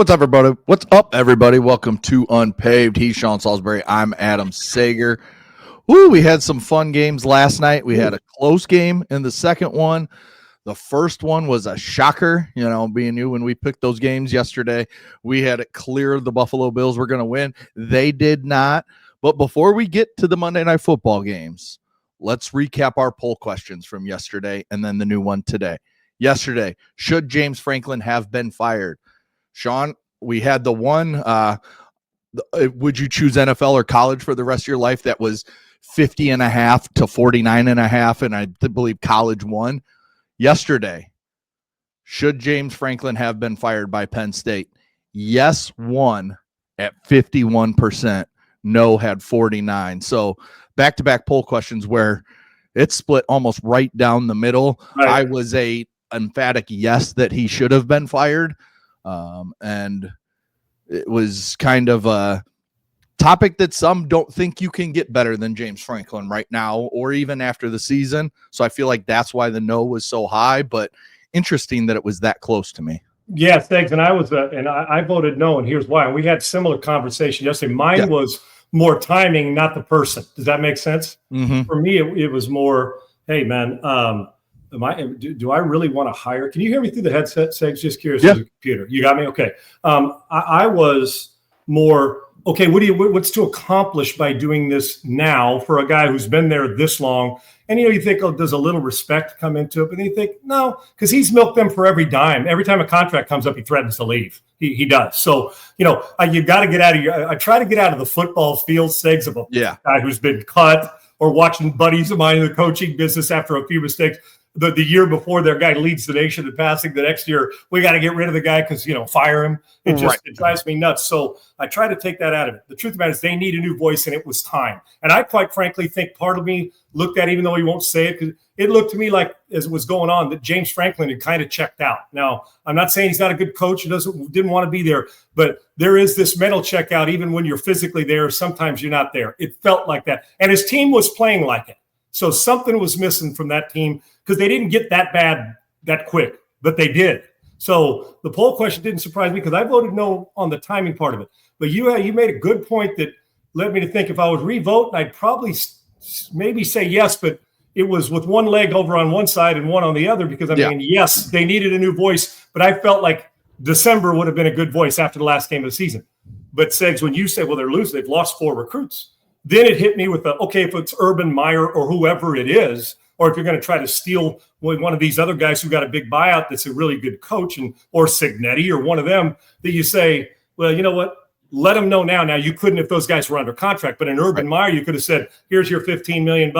What's up, everybody? What's up, everybody? Welcome to Unpaved. He's Sean Salisbury. I'm Adam Sager. We had some fun games last night. We had a close game in the second one. The first one was a shocker, being you. When we picked those games yesterday, we had it clear the Buffalo Bills were going to win. They did not. But before we get to the Monday Night Football games, let's recap our poll questions from yesterday and then the new one today. Yesterday, should James Franklin have been fired? Sean, we had the one, would you choose NFL or college for the rest of your life? That was 50.5 to 49.5, and I believe college won. Yesterday, should James Franklin have been fired by Penn State? Yes won at 51%. No had 49%. So back-to-back poll questions where it's split almost right down the middle. Right. I was a emphatic yes that he should have been fired. And it was kind of a topic that some don't think you can get better than James Franklin right now or even after the season. So I feel like that's why the no was so high, but interesting that it was that close to me. Yes, thanks. And I voted no, and here's why. We had similar conversation yesterday. Mine was more timing, not the person. Does that make sense? Mm-hmm. For me, it was more, hey, man, do I really want to hire? Can you hear me through the headset? Segs? Just curious. Yeah. The computer. You got me? Okay. I was more, okay, what's to accomplish by doing this now for a guy who's been there this long? And, you think, does a little respect come into it? But then you think, no, because he's milked them for every dime. Every time a contract comes up, he threatens to leave. He does. So, you got to get out of I try to get out of the football field, Segs, of a guy who's been cut or watching buddies of mine in the coaching business after a few mistakes. The year before their guy leads the nation in passing, the next year we got to get rid of the guy because fire him. It drives me nuts. So I try to take that out of it. The truth of the matter is they need a new voice, and it was time. And I quite frankly think part of me looked at, even though he won't say it, because it looked to me like as it was going on that James Franklin had kind of checked out. Now I'm not saying he's not a good coach. He didn't want to be there, but there is this mental checkout. Even when you're physically there, sometimes you're not there. It felt like that, and his team was playing like it. So something was missing from that team because they didn't get that bad that quick, but they did. So the poll question didn't surprise me because I voted no on the timing part of it. But you made a good point that led me to think if I would re-vote, I'd probably maybe say yes, but it was with one leg over on one side and one on the other because, yes, they needed a new voice, but I felt like December would have been a good voice after the last game of the season. But, Segs, when you say, well, they're losing, they've lost 4 recruits. Then it hit me with if it's Urban Meyer or whoever it is, or if you're going to try to steal one of these other guys who got a big buyout that's a really good coach, or Signetti or one of them, that you say, well, you know what? Let them know now. Now, you couldn't if those guys were under contract, but in Urban Meyer, you could have said, here's your $15 million.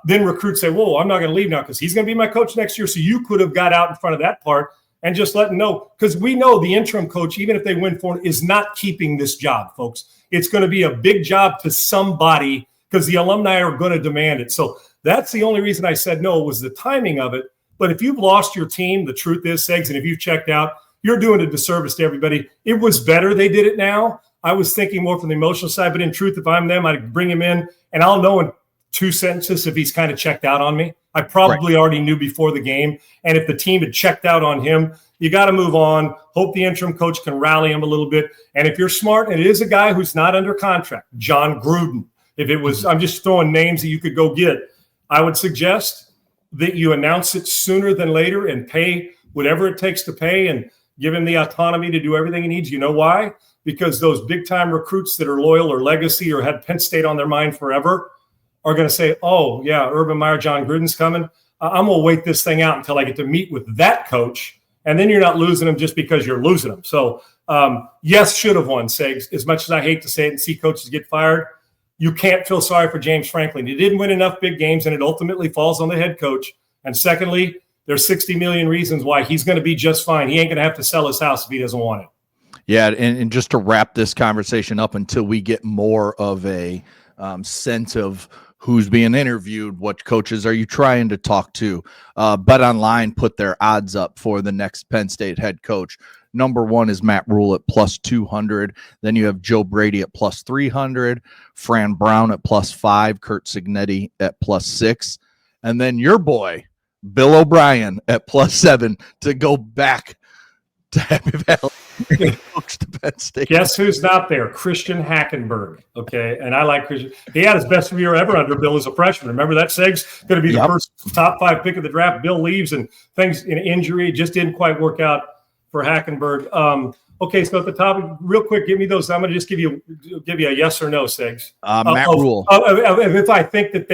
Then recruits say, whoa, I'm not going to leave now because he's going to be my coach next year. So you could have got out in front of that part and just let them know, because we know the interim coach, even if they win for it, is not keeping this job, folks. It's going to be a big job to somebody because the alumni are going to demand it. So that's the only reason I said no, was the timing of it. But if you've lost your team, the truth is, Segs, and if you've checked out, you're doing a disservice to everybody. It was better they did it now. I was thinking more from the emotional side, but in truth, if I'm them, I'd bring him in, and I'll know in 2 sentences if he's kind of checked out on me. I probably already knew before the game. And if the team had checked out on him, you got to move on. Hope the interim coach can rally him a little bit. And if you're smart, and it is a guy who's not under contract, John Gruden. If it was, I'm just throwing names that you could go get. I would suggest that you announce it sooner than later and pay whatever it takes to pay and give him the autonomy to do everything he needs. You know why? Because those big-time recruits that are loyal or legacy or had Penn State on their mind forever are going to say, oh, yeah, Urban Meyer, John Gruden's coming. I'm going to wait this thing out until I get to meet with that coach. And then you're not losing them just because you're losing them. So, yes, should have won, Segs. As much as I hate to say it and see coaches get fired, you can't feel sorry for James Franklin. He didn't win enough big games, and it ultimately falls on the head coach. And secondly, there's 60 million reasons why he's going to be just fine. He ain't going to have to sell his house if he doesn't want it. Yeah, and just to wrap this conversation up until we get more of a sense of who's being interviewed, what coaches are you trying to talk to? BetOnline put their odds up for the next Penn State head coach. Number 1 is Matt Rule at plus 200. Then you have Joe Brady at plus 300, Fran Brown at plus 5, Kurt Signetti at plus 6, and then your boy, Bill O'Brien, at plus 7 to go back to Happy Valley. Coached at Penn State. Guess who's not there? Christian Hackenberg. Okay, and I like Christian. He had his best year ever under Bill as a freshman. Remember that, Segs? Going to be the first top 5 pick of the draft. Bill leaves and things in injury just didn't quite work out for Hackenberg. Okay, so at the top, real quick, give me those. I'm going to just give you a yes or no, Segs. Matt Rule. If I think that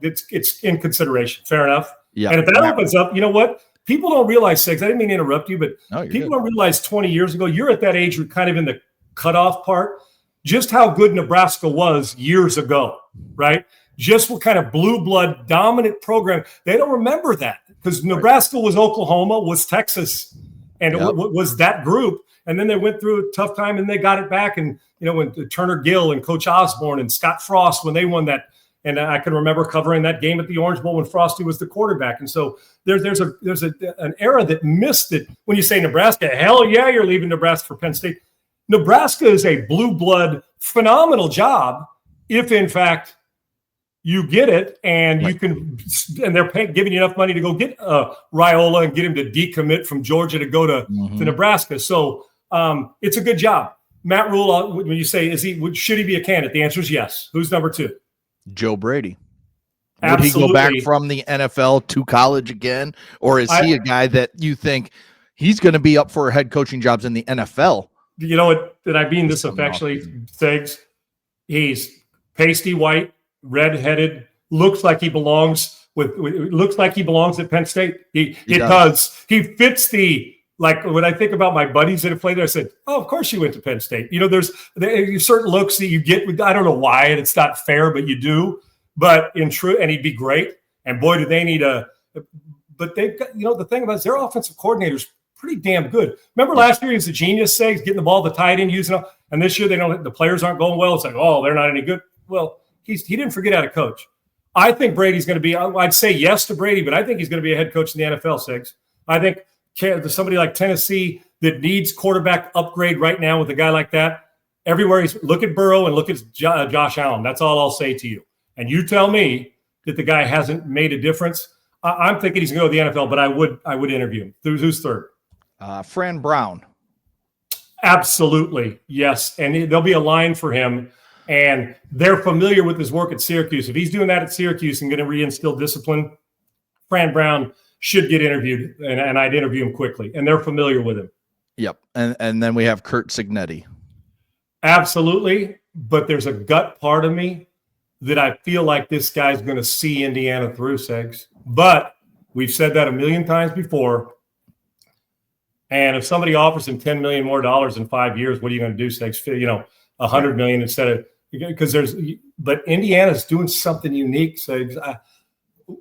it's in consideration, fair enough. Yeah. And if that opens up, you know what? People don't realize, Segs, I didn't mean to interrupt you, but people don't realize 20 years ago, you're at that age, you're kind of in the cutoff part, just how good Nebraska was years ago, right? Just what kind of blue blood dominant program. They don't remember that because Nebraska was Oklahoma, was Texas, and it was that group. And then they went through a tough time and they got it back. And, you know, when Turner Gill and Coach Osborne and Scott Frost, when they won that, and I can remember covering that game at the Orange Bowl when Frosty was the quarterback. And so there's an era that missed it. When you say Nebraska, hell yeah, you're leaving Nebraska for Penn State. Nebraska is a blue blood, phenomenal job if, in fact, you get it and you can, and they're giving you enough money to go get Raiola and get him to decommit from Georgia to go to Nebraska. So it's a good job. Matt Rule, when you say, should he be a candidate? The answer is yes. Who's number 2? Joe Brady. Absolutely. Would he go back from the NFL to college again? Or is he a guy that you think he's going to be up for head coaching jobs in the NFL? You know what? Did I mean this affectionately, Segs? He's pasty white, red-headed, looks like he belongs at Penn State. He does. He fits the, like when I think about my buddies that have played there, I said, oh, of course you went to Penn State. You know, there's certain looks that you get. I don't know why, and it's not fair, but you do. But in truth, and he'd be great. And boy, do they need but they've got, you know, the thing about it is their offensive coordinator's pretty damn good. Remember last year he was a genius, Segs, getting the ball to the tight end, using it. And this year the players aren't going well. It's like, oh, they're not any good. Well, he didn't forget how to coach. I think Brady's going to be, I'd say yes to Brady, but I think he's going to be a head coach in the NFL, Segs. I think there's somebody like Tennessee that needs quarterback upgrade right now with a guy like that. Everywhere look at Burrow and look at Josh Allen. That's all I'll say to you. And you tell me that the guy hasn't made a difference. I'm thinking he's going to go to the NFL, but I would interview him. Who's third? Fran Brown. Absolutely, yes. And there'll be a line for him. And they're familiar with his work at Syracuse. If he's doing that at Syracuse and going to reinstill discipline, Fran Brown should get interviewed, and I'd interview him quickly. And they're familiar with him. Yep. And then we have Kurt Cignetti. Absolutely. But there's a gut part of me that I feel like this guy's going to see Indiana through, Segs. But we've said that a million times before. And if somebody offers him $10 million more in 5 years, what are you going to do, Segs? You know, $100 million instead of, because but Indiana's doing something unique. So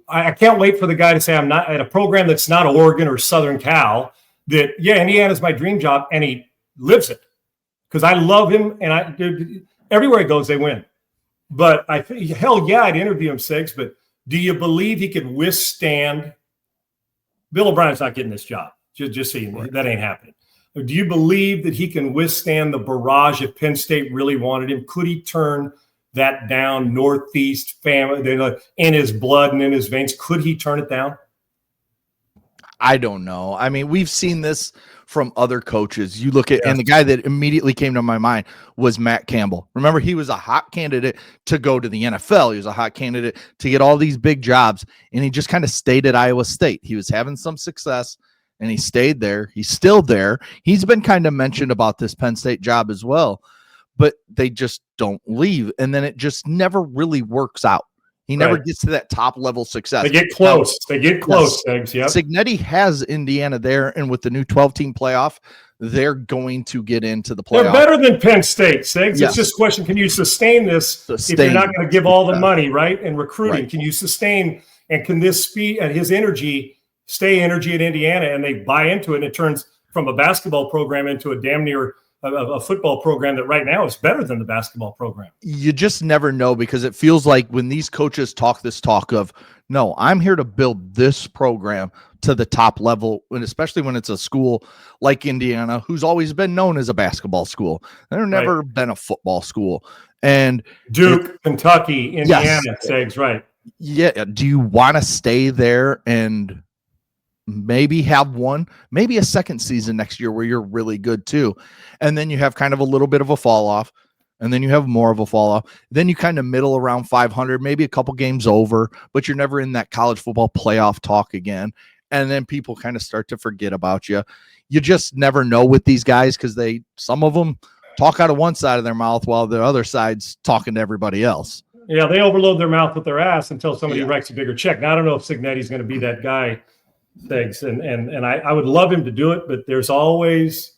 I can't wait for the guy to say, I'm not at a program that's not Oregon or Southern Cal, that, yeah, Indiana's my dream job, and he lives it. Because I love him, and everywhere he goes, they win. But hell yeah, I'd interview him, Segs, but do you believe he could withstand? Bill O'Brien's not getting this job. Just so you know, that ain't happening. Do you believe that he can withstand the barrage if Penn State really wanted him? Could he turn that down? Northeast family in his blood and in his veins. Could he turn it down? I don't know. I mean, we've seen this from other coaches. You look at, and the guy that immediately came to my mind was Matt Campbell. Remember, he was a hot candidate to go to the NFL. He was a hot candidate to get all these big jobs, and he just kind of stayed at Iowa State. He was having some success, and he stayed there. He's still there. He's been kind of mentioned about this Penn State job as well, but they just don't leave, and then it just never really works out. He never gets to that top level success. They get close. Yes. Yep. Cignetti has Indiana there, and with the new 12-team playoff, they're going to get into the playoff. They're better than Penn State, Segs. Yes. It's just a question, can you sustain this if you're not going to give all the money, right? And recruiting, can you sustain, and can this speed and his energy stay energy at Indiana, and they buy into it, and it turns from a basketball program into a damn near a football program that right now is better than the basketball program. You just never know, because it feels like when these coaches talk this talk of, no, I'm here to build this program to the top level, and especially when it's a school like Indiana, who's always been known as a basketball school. They've never been a football school. And Duke, Kentucky, Indiana, Segs, right. Yeah. Do you want to stay there and maybe have one, maybe a second season next year where you're really good too. And then you have kind of a little bit of a fall off, and then you have more of a fall off. Then you kind of middle around 500, maybe a couple games over, but you're never in that college football playoff talk again. And then people kind of start to forget about you. You just never know with these guys because some of them talk out of one side of their mouth while the other side's talking to everybody else. Yeah, they overload their mouth with their ass until somebody writes a bigger check. Now, I don't know if Signetti's going to be that guy, Segs, and I would love him to do it, but there's always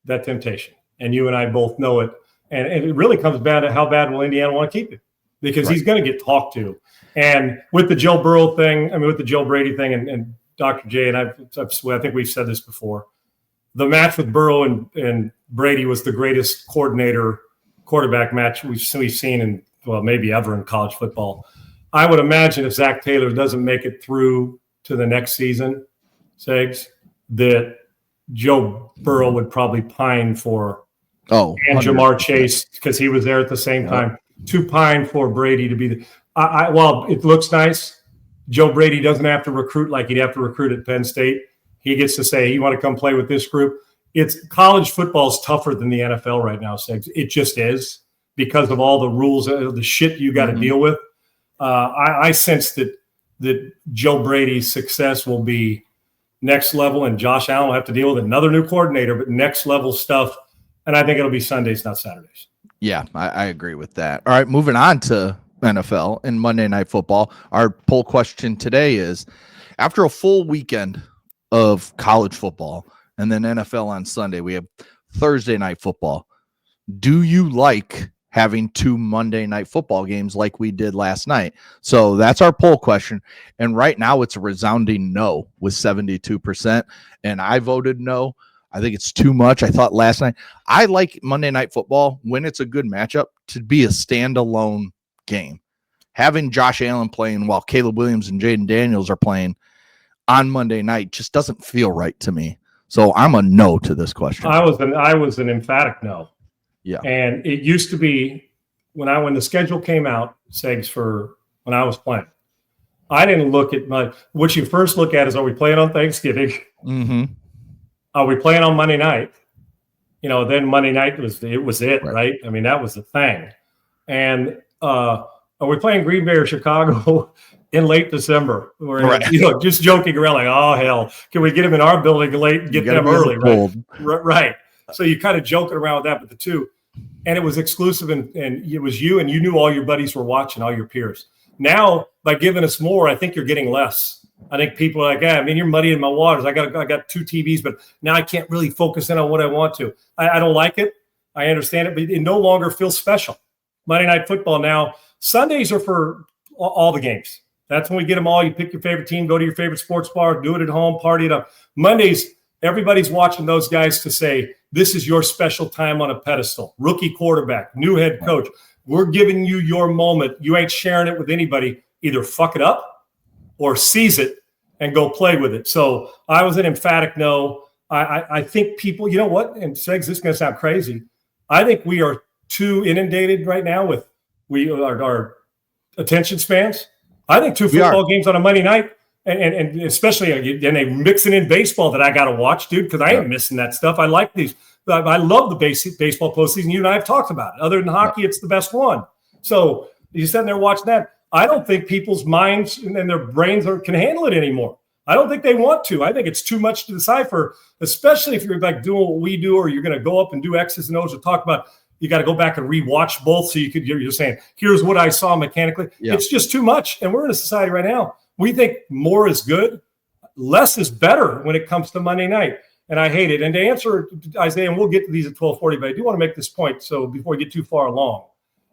that temptation, and you and I both know it. And it really comes down to how bad will Indiana want to keep him, because he's going to get talked to. And with the Joe Burrow thing, with the Joe Brady thing, and Dr. J, and I think we've said this before, the match with Burrow and Brady was the greatest quarterback match we've seen in, well, maybe ever in college football. I would imagine if Zach Taylor doesn't make it through to the next season, Segs, that Joe Burrow would probably pine for and Jamar Chase, because he was there at the same time, to pine for Brady to be the while it looks nice, Joe Brady doesn't have to recruit like he'd have to recruit at Penn State. He gets to say, you want to come play with this group? It's college football is tougher than the NFL right now, Segs. It just is, because of all the rules, the shit you got to deal with. I sense that Joe Brady's success will be next level, and Josh Allen will have to deal with another new coordinator, but next level stuff. And I think it'll be Sundays, not Saturdays. Yeah, I agree with that. All right, moving on to NFL and Monday Night Football. Our poll question today is, after a full weekend of college football and then NFL on Sunday, we have Thursday Night Football. Do you like having 2 Monday Night Football games like we did last night? So that's our poll question. And right now it's a resounding no with 72%. And I voted no. I think it's too much. I thought last night, I like Monday Night Football when it's a good matchup to be a standalone game. Having Josh Allen playing while Caleb Williams and Jaden Daniels are playing on Monday night just doesn't feel right to me. So I'm a no to this question. I was an emphatic no. Yeah. And it used to be when the schedule came out, Segs, for when I was playing, I didn't look at what you first look at is, are we playing on Thanksgiving? Mm-hmm. Are we playing on Monday night? Then Monday night was it, right? I mean, that was the thing. And are we playing Green Bay or Chicago in late December? We're just joking around like, oh hell, can we get them in our building late and get them early? Right. So you kind of joking around with that, but the two, and it was exclusive, and it was you, and you knew all your buddies were watching, all your peers. Now, by giving us more, I think you're getting less. I think people are like, you're muddying my waters. I got 2 TVs, but now I can't really focus in on what I want to. I don't like it. I understand it, but it no longer feels special. Monday Night Football now, Sundays are for all the games. That's when we get them all. You pick your favorite team, go to your favorite sports bar, do it at home, party it up. Mondays, everybody's watching those guys to say, this is your special time on a pedestal. Rookie quarterback, new head coach. We're giving you your moment. You ain't sharing it with anybody. Either fuck it up or seize it and go play with it. So I was an emphatic no. I think people, you know what? And Segs, this is going to sound crazy. I think we are too inundated right now with our attention spans. I think 2 football games on a Monday night, and especially, and they mixing in baseball that I got to watch, dude, because I ain't missing that stuff. I like these. I love the baseball postseason. You and I have talked about it. Other than hockey, it's the best one. So you're sitting there watching that. I don't think people's minds and their brains can handle it anymore. I don't think they want to. I think it's too much to decipher, especially if you're like doing what we do, or you're going to go up and do X's and O's or talk about. You got to go back and rewatch both, so you're saying, here's what I saw mechanically. Yeah. It's just too much, and we're in a society right now. We think more is good, less is better when it comes to Monday night, and I hate it. And to answer Isaiah, and we'll get to these at 12:40, but I do want to make this point. So before we get too far along,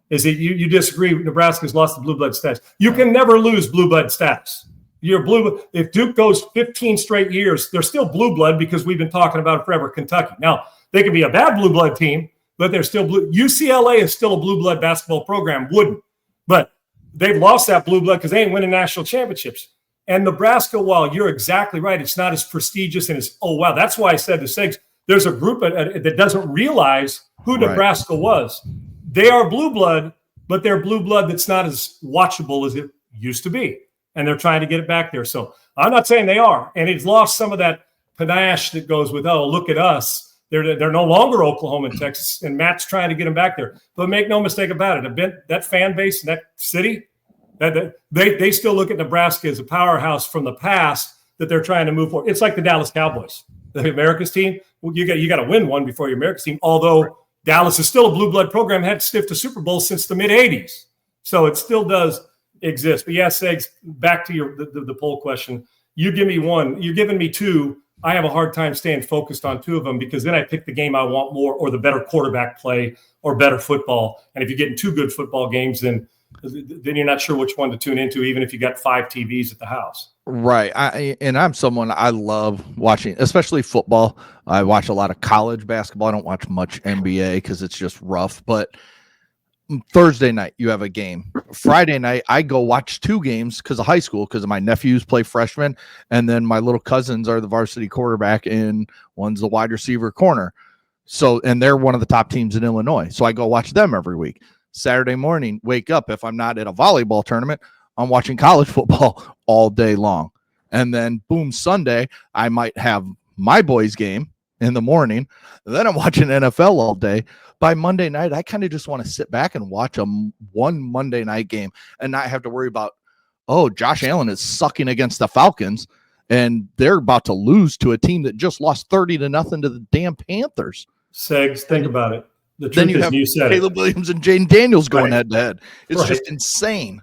is that you disagree? Nebraska's lost the blue blood status. You can never lose blue blood status. You're blue. If Duke goes 15 straight years, they're still blue blood because we've been talking about it forever. Kentucky. Now they can be a bad blue blood team, but they're still blue. UCLA is still a blue blood basketball program. Wouldn't, but they've lost that blue blood because they ain't winning national championships. And Nebraska, while you're exactly right, it's not as prestigious and it's, oh wow, that's why I said the Sigs. There's a group that doesn't realize who Nebraska was. They are blue blood, but they're blue blood that's not as watchable as it used to be. And they're trying to get it back there. So I'm not saying they are. And it's lost some of that panache that goes with, oh, look at us. They're no longer Oklahoma and Texas, and Matt's trying to get them back there. But make no mistake about it, that fan base in that city, they still look at Nebraska as a powerhouse from the past that they're trying to move forward. It's like the Dallas Cowboys, the America's team. Well, you got to win one before your America's team, although Dallas is still a blue blood program, hadn't sniffed a Super Bowl since the mid-'80s. So it still does exist. But yeah, Segs, back to the poll question. You give me one. You're giving me two. I have a hard time staying focused on two of them because then I pick the game I want more or the better quarterback play or better football. And if you're getting two good football games, then you're not sure which one to tune into, even if you got 5 TVs at the house. Right. I'm someone I love watching, especially football. I watch a lot of college basketball. I don't watch much NBA because it's just rough. But Thursday night, you have a game. Friday night, I go watch 2 games because of high school, because my nephews play freshman, and then my little cousins are the varsity quarterback, and one's the wide receiver corner. So, and they're one of the top teams in Illinois. So I go watch them every week. Saturday morning, wake up. If I'm not at a volleyball tournament, I'm watching college football all day long. And then boom, Sunday, I might have my boys game in the morning. Then I'm watching NFL all day. By Monday night, I kind of just want to sit back and watch one Monday night game and not have to worry about, oh, Josh Allen is sucking against the Falcons and they're about to lose to a team that just lost 30-0 to the damn Panthers. Segs, think about it. The then truth you have you said Caleb Williams and Jaden Daniels going head to head. It's just insane.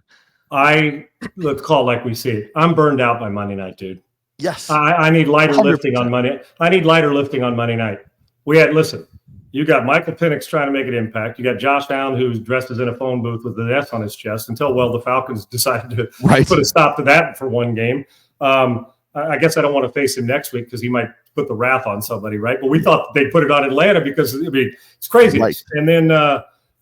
Let's call it like we see it. I'm burned out by Monday night, dude. Yes. I need lighter 100%. lifting on Monday. I need lighter lifting on Monday night. Listen, you got Michael Penix trying to make an impact. You got Josh Allen, who's dressed as in a phone booth with the S on his chest until, the Falcons decided to put a stop to that for one game. I guess I don't want to face him next week because he might put the wrath on somebody, right? But we thought they'd put it on Atlanta because it's crazy. Right.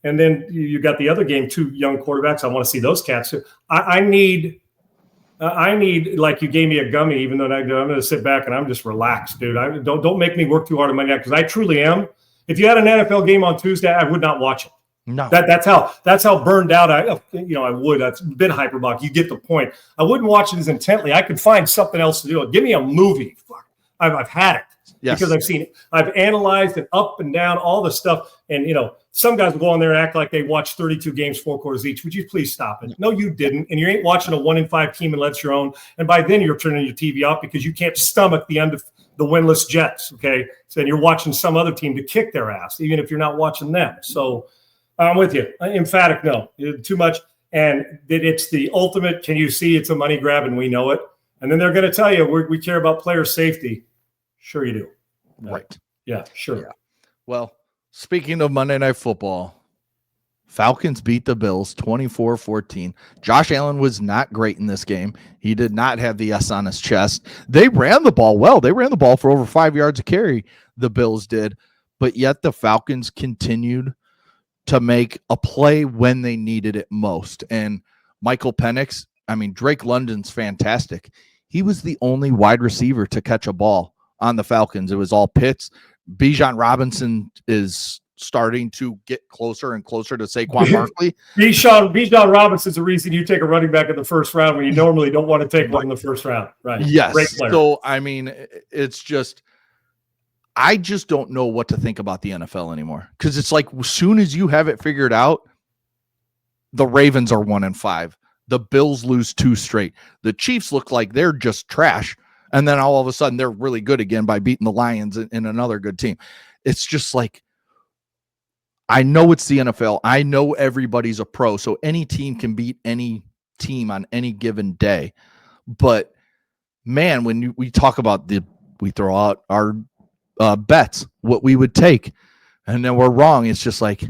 And then you got the other game, 2 young quarterbacks. I want to see those cats. I need, like, you gave me a gummy, even though I'm going to sit back and I'm just relaxed, dude. Don't make me work too hard on Monday night because I truly am. If you had an NFL game on Tuesday, I would not watch it. No, that's how burned out I would. That's a bit hyperbolic. You get the point. I wouldn't watch it as intently. I could find something else to do. Give me a movie. Fuck. I've had it. Yes. Because I've seen it. I've analyzed it up and down, all the stuff. And, some guys will go on there and act like they watched 32 games, 4 quarters each. Would you please stop it? No, you didn't. And you ain't watching a 1-5 team unless you're own. And by then you're turning your TV off because you can't stomach the end of the winless Jets. Okay. So then you're watching some other team to kick their ass, even if you're not watching them. So I'm with you. Emphatic no. Too much. And it's the ultimate, can you see it's a money grab and we know it? And then they're going to tell you we care about player safety. Sure you do. Right. Yeah, sure. Yeah. Well, speaking of Monday Night Football, Falcons beat the Bills 24-14. Josh Allen was not great in this game. He did not have the S on his chest. They ran the ball well. They ran the ball for over 5 yards a carry, the Bills did. But yet the Falcons continued to make a play when they needed it most. And Michael Penix, Drake London's fantastic. He was the only wide receiver to catch a ball on the Falcons. It was all Pitts. Bijan Robinson is starting to get closer and closer to Saquon Barkley. Bijan Robinson's the reason you take a running back in the first round when you normally don't want to take one in the first round. Right. Yes. So, it's just, I just don't know what to think about the NFL anymore. Because it's like, as soon as you have it figured out, the Ravens are 1-5. The Bills lose 2 straight. The Chiefs look like they're just trash. And then all of a sudden they're really good again by beating the Lions in another good team. It's just like, I know it's the NFL. I know everybody's a pro. So any team can beat any team on any given day. But man, when we talk about we throw out our bets, what we would take, and then we're wrong. It's just like,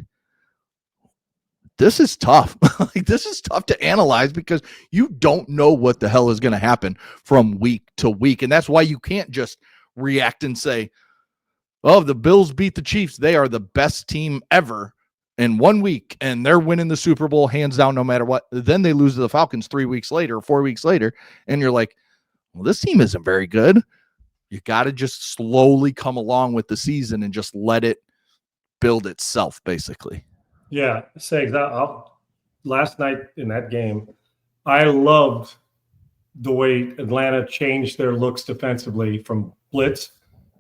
this is tough. This is tough to analyze because you don't know what the hell is going to happen from week to week. And that's why you can't just react and say, oh, the Bills beat the Chiefs. They are the best team ever in 1 week, and they're winning the Super Bowl hands down no matter what. Then they lose to the Falcons 3 weeks later, 4 weeks later, and you're like, well, this team isn't very good. You got to just slowly come along with the season and just let it build itself, basically. Yeah, last night in that game, I loved the way Atlanta changed their looks defensively from blitz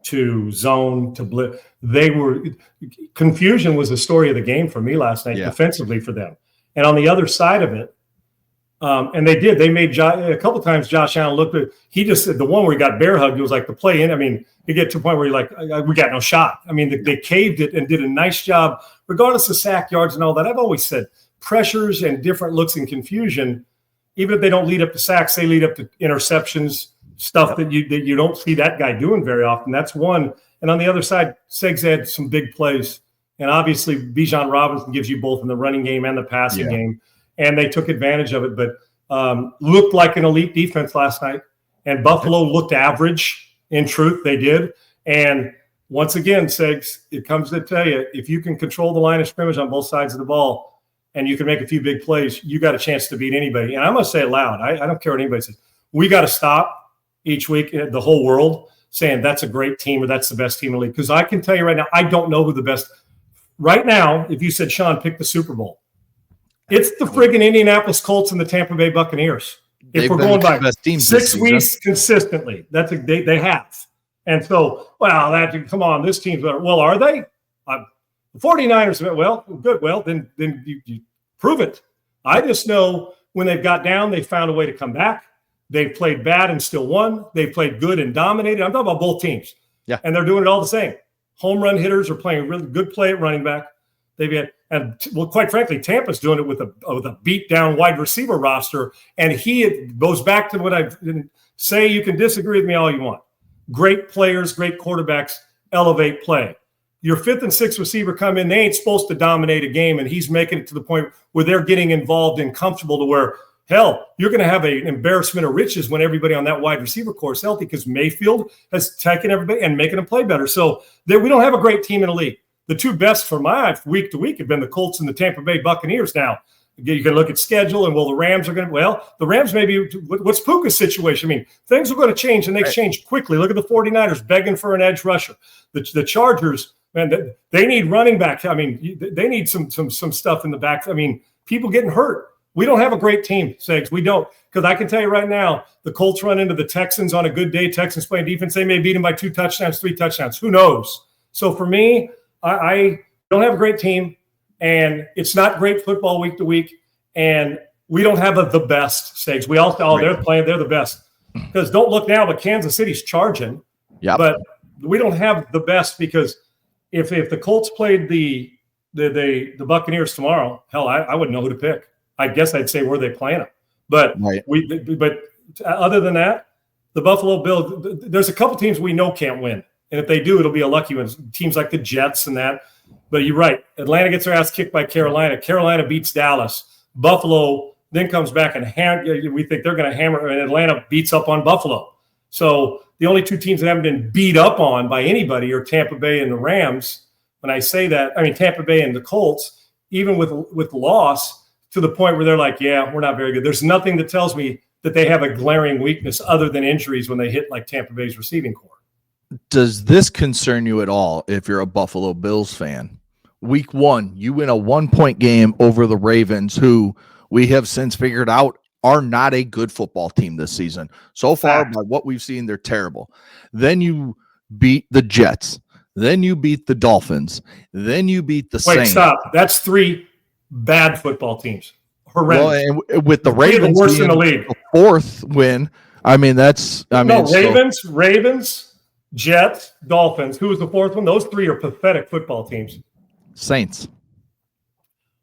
to zone to blitz. Confusion was the story of the game for me last night, defensively for them. And on the other side of it, and they made a couple of times Josh Allen looked at, he just said the one where he got bear hugged, it was like the play in. I mean, you get to a point where you're like, we got no shot. I mean, they caved it and did a nice job, regardless of sack yards and all that. I've always said pressures and different looks and confusion, even if they don't lead up to sacks, they lead up to interceptions, stuff that you don't see that guy doing very often. That's one. And on the other side, Segs had some big plays. And obviously, Bijan Robinson gives you both in the running game and the passing game. And they took advantage of it, but looked like an elite defense last night. And Buffalo looked average. In truth, they did. And once again, Segs, it comes to tell you, if you can control the line of scrimmage on both sides of the ball and you can make a few big plays, you got a chance to beat anybody. And I'm going to say it loud. I don't care what anybody says. We got to stop each week, the whole world, saying that's a great team or that's the best team in the league. Because I can tell you right now, I don't know who the best – right now, if you said, Sean, pick the Super Bowl, it's the friggin' Indianapolis Colts and the Tampa Bay Buccaneers. If we're going by 6 weeks consistently, they have. And so, come on, this team's better. Well, are they? The 49ers, well, good. Well, then you prove it. I just know when they've got down, they found a way to come back. They've played bad and still won. They've played good and dominated. I'm talking about both teams. Yeah. And they're doing it all the same. Home run hitters are playing a really good play at running back. Quite frankly, Tampa's doing it with a beat down wide receiver roster. And it goes back to what I say. You can disagree with me all you want. Great players, great quarterbacks elevate play. Your fifth and sixth receiver come in, they ain't supposed to dominate a game, and he's making it to the point where they're getting involved and comfortable to where, hell, you're going to have an embarrassment of riches when everybody on that wide receiver core is healthy because Mayfield has taken everybody and making them play better. So we don't have a great team in the league. The two best for my week to week have been the Colts and the Tampa Bay Buccaneers. Now, you can look at schedule and, the Rams are going to – the Rams maybe – what's Puka's situation? I mean, things are going to change, and they change quickly. Look at the 49ers begging for an edge rusher. The Chargers, man, they need running back. I mean, they need some stuff in the back. I mean, people getting hurt. We don't have a great team, Segs. We don't. Because I can tell you right now, the Colts run into the Texans on a good day. Texans playing defense. They may beat them by 2 touchdowns, 3 touchdowns. Who knows? So for me, I don't have a great team, and it's not great football week to week, and we don't have the best, Segs. We all they're the best. Because don't look now, but Kansas City's charging. Yeah. But we don't have the best because if the Colts played the Buccaneers tomorrow, hell, I wouldn't know who to pick. I guess I'd say where they playing them. But but other than that, the Buffalo Bills, there's a couple teams we know can't win. And if they do, it'll be a lucky one. Teams like the Jets and that. But you're right. Atlanta gets their ass kicked by Carolina. Carolina beats Dallas. Buffalo then comes back and we think they're going to hammer, and Atlanta beats up on Buffalo. So the only two teams that haven't been beat up on by anybody are Tampa Bay and the Rams. When I say that, I mean Tampa Bay and the Colts, even with loss, to the point where they're like, yeah, we're not very good. There's nothing that tells me that they have a glaring weakness other than injuries when they hit like Tampa Bay's receiving core. Does this concern you at all if you're a Buffalo Bills fan? Week 1, you win a 1-point game over the Ravens, who we have since figured out are not a good football team this season. So far, by what we've seen, they're terrible. Then you beat the Jets. Then you beat the Dolphins. Then you beat the Saints. Wait, stop. That's 3 bad football teams. Horrendous. Well, and with the Ravens worst in the league. The 4th win, Ravens, Jets, Dolphins. Who was the 4th one? Those 3 are pathetic football teams. Saints.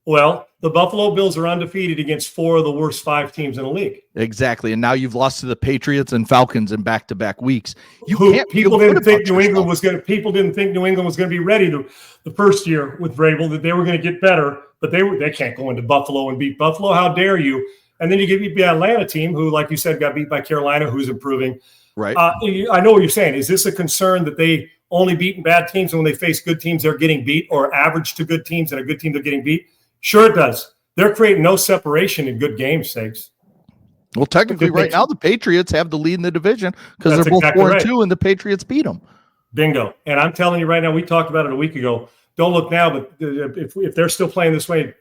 Well, the Buffalo Bills are undefeated against 4 of the worst 5 teams in the league. Exactly. And now you've lost to the Patriots and Falcons in back-to-back weeks. People didn't think New England was going to be ready the first year with Vrabel, that they were going to get better, but they can't go into Buffalo and beat Buffalo. How dare you? And then you get beat by the Atlanta team, who, like you said, got beat by Carolina, who's improving. Right. I know what you're saying. Is this a concern that they only beat bad teams, and when they face good teams, they're getting beat, or average to good teams and a good team, they're getting beat? Sure it does. They're creating no separation in good games, Segs. Well, technically, right now, the Patriots have the lead in the division because they're both 4-2, and the Patriots beat them. Bingo. And I'm telling you right now, we talked about it a week ago. Don't look now, but if they're still playing this way,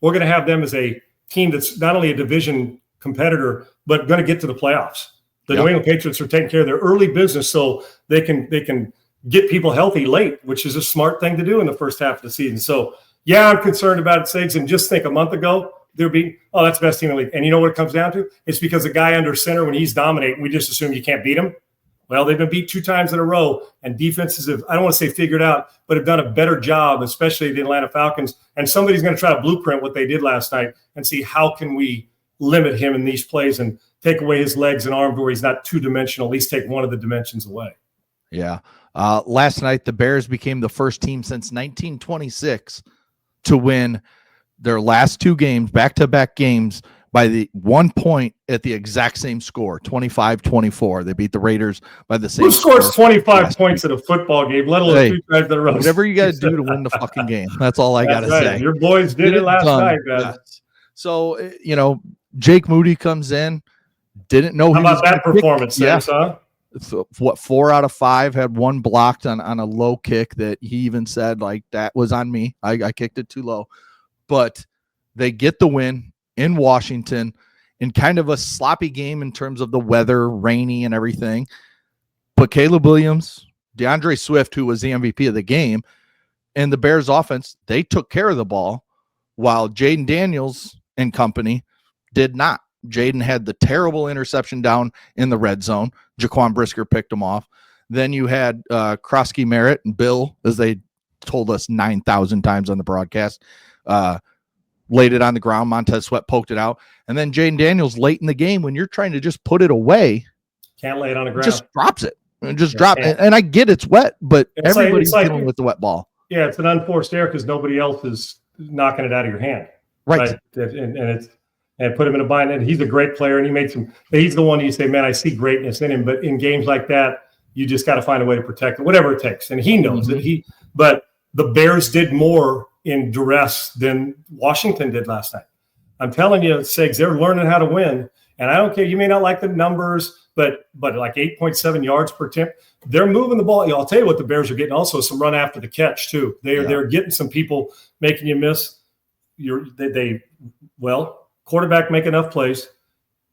we're going to have them as a team that's not only a division competitor, but going to get to the playoffs. The New England Patriots are taking care of their early business so they can get people healthy late, which is a smart thing to do in the first half of the season. So, yeah, I'm concerned about it, Sigs. And just think, a month ago, they'd be, oh, that's the best team in the league. And you know what it comes down to? It's because a guy under center, when he's dominating, we just assume you can't beat him. Well, they've been beat 2 times in a row, and defenses have, I don't want to say figured out, but have done a better job, especially the Atlanta Falcons. And somebody's going to try to blueprint what they did last night and see how can we limit him in these plays and take away his legs and arms where he's not two-dimensional, at least take one of the dimensions away. Yeah. Last night, the Bears became the first team since 1926 to win their last 2 games, back-to-back games, by the 1 point at the exact same score, 25-24. They beat the Raiders by the same score. Who scores 25 points in a football game, let alone 2 times in a row? Whatever you got to do to win the fucking game. That's all I got to say. Your boys did it last night, guys. Yes. So, Jake Moody comes in, didn't know. How about that performance, huh? So, 4 out of 5 had 1 blocked on a low kick that he even said, like, that was on me. I kicked it too low. But they get the win in Washington in kind of a sloppy game in terms of the weather, rainy and everything. But Caleb Williams, DeAndre Swift, who was the MVP of the game, and the Bears offense, they took care of the ball, while Jaden Daniels and company did not. Jaden had the terrible interception down in the red zone. Jaquan Brisker picked him off. Then you had Krosky Merritt and Bill, as they told us 9,000 times on the broadcast, laid it on the ground. Montez Sweat poked it out. And then Jaden Daniels, late in the game, when you're trying to just put it away, can't lay it on the ground. Just drops it. And just drop it. And I get it's wet, but everybody's dealing with the wet ball. Yeah, it's an unforced error because nobody else is knocking it out of your hand. Right. And put him in a bind. And he's a great player, and he's the one you say, man, I see greatness in him. But in games like that, you just got to find a way to protect him, whatever it takes. And he knows that but the Bears did more in duress than Washington did last night. I'm telling you, Sigs, they're learning how to win. And I don't care, you may not like the numbers, but like 8.7 yards per attempt, they're moving the ball. I'll tell you what the Bears are getting also, some run after the catch too. They're getting some people making you miss. Quarterback make enough plays.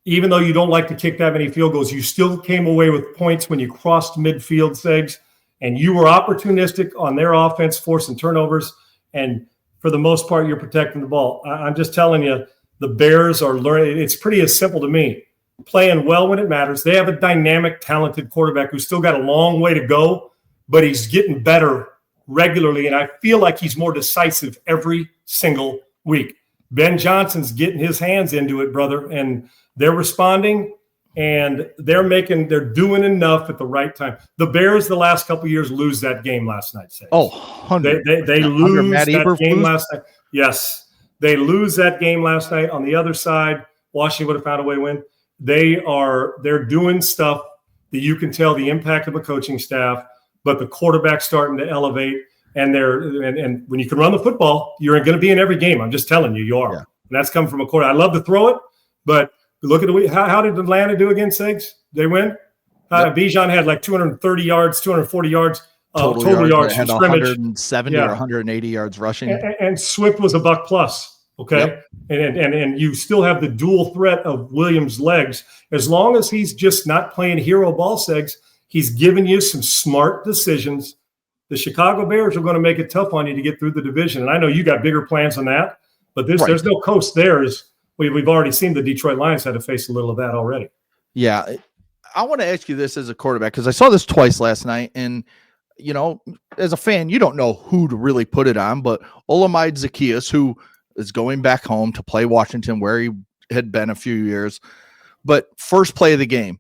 Even though you don't like to kick that many field goals, you still came away with points when you crossed midfield, Segs, and you were opportunistic on their offense, forcing turnovers. And for the most part, you're protecting the ball. I'm just telling you, the Bears are learning. It's pretty as simple to me. Playing well when it matters. They have a dynamic, talented quarterback who's still got a long way to go, but he's getting better regularly. And I feel like he's more decisive every single week. Ben Johnson's getting his hands into it, brother, and they're responding, and they're doing enough at the right time. The Bears the last couple of years lose that game last night. Say. Oh, they lose that game last night. Yes, they lose that game last night. On the other side, Washington would have found a way to win. They're doing stuff that you can tell the impact of a coaching staff, but the quarterback's starting to elevate. And when you can run the football, you're going to be in every game. I'm just telling you, you are. Yeah. And that's coming from a quarterback. I love to throw it, but look at how did Atlanta do against Sigs? They win. Bijan had like 230 yards, 240 yards total yards from scrimmage. 170 or 180 yards rushing. And Swift was $1+. Okay, yep. And you still have the dual threat of Williams' legs. As long as he's just not playing hero ball, Segs, he's giving you some smart decisions. The Chicago Bears are going to make it tough on you to get through the division. And I know you got bigger plans than that, but there's no coast there. We've already seen the Detroit Lions had to face a little of that already. Yeah. I want to ask you this as a quarterback, because I saw this twice last night. And, as a fan, you don't know who to really put it on, but Olamide Zaccheaus, who is going back home to play Washington where he had been a few years. But first play of the game,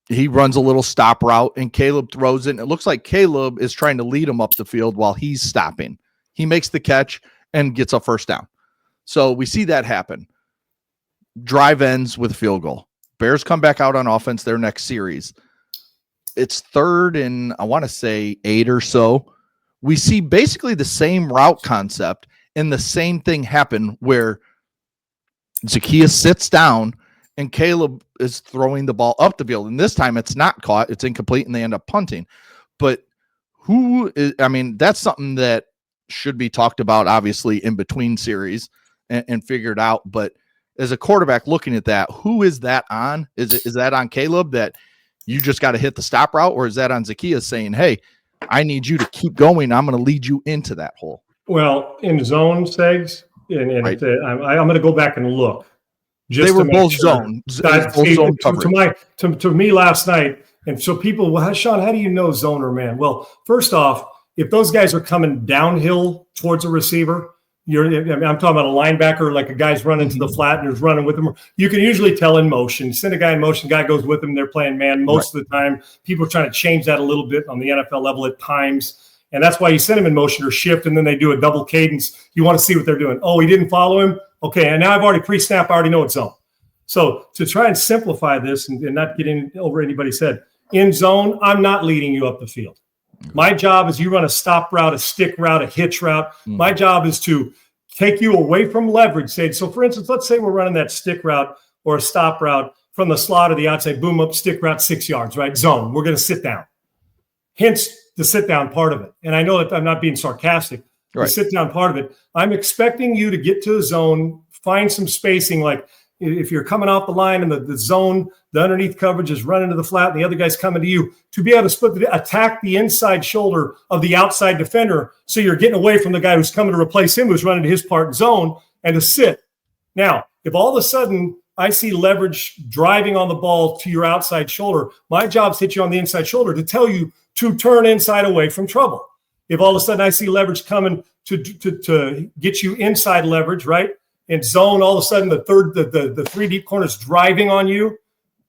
he runs a little stop route, and Caleb throws it. And it looks like Caleb is trying to lead him up the field while he's stopping. He makes the catch and gets a first down. So we see that happen. Drive ends with a field goal. Bears come back out on offense their next series. It's 3rd and I want to say 8 or so. We see basically the same route concept, and the same thing happen where Zaccheaus sits down and Caleb is throwing the ball up the field. And this time it's not caught. It's incomplete, and they end up punting. But that's something that should be talked about, obviously, in between series and figured out. But as a quarterback looking at that, who is that on? Is that on Caleb that you just got to hit the stop route, or is that on Zacchaeus saying, hey, I need you to keep going. I'm going to lead you into that hole? Well, in zone segs, and Right. I'm going to go back and look. They were both zone. To me last night, and so people, well, Sean, how do you know zone or man? Well, first off, if those guys are coming downhill towards a receiver, I'm talking about a linebacker, like a guy's running to the flat and is running with them. You can usually tell in motion. You send a guy in motion, guy goes with him, they're playing man. Most of the time, people are trying to change that a little bit on the NFL level at times. And that's why you send him in motion or shift, and then they do a double cadence. You want to see what they're doing. Oh, he didn't follow him? Okay, and now I've already pre-snap. I already know it's zone. So to try and simplify this and not get in over anybody's head, in zone, I'm not leading you up the field. My job is you run a stop route, a stick route, a hitch route. My job is to take you away from leverage. So for instance, let's say we're running that stick route or a stop route from the slot or the outside, boom up, stick route 6 yards, right? Zone. We're going to sit down. Hence the sit down part of it. And I know that I'm not being sarcastic. The sit down part of it. I'm expecting you to get to the zone, find some spacing, like if you're coming off the line and the zone, the underneath coverage is running to the flat and the other guy's coming to you, to be able to attack the inside shoulder of the outside defender, so you're getting away from the guy who's coming to replace him, who's running to his part zone, and to sit. Now, if all of a sudden I see leverage driving on the ball to your outside shoulder, my job is to hit you on the inside shoulder to tell you to turn inside away from trouble. If all of a sudden I see leverage coming to get you inside leverage, right? And zone, all of a sudden the three deep corners driving on you,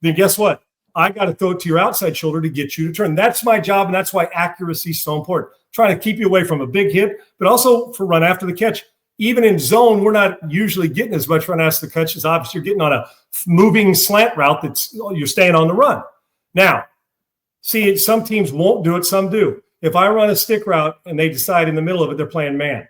then guess what? I got to throw it to your outside shoulder to get you to turn. That's my job, and that's why accuracy is so important. Trying to keep you away from a big hit, but also for run after the catch. Even in zone, we're not usually getting as much run after the catch as obviously you're getting on a moving slant route you're staying on the run. Now, see, some teams won't do it, some do. If I run a stick route and they decide in the middle of it they're playing man,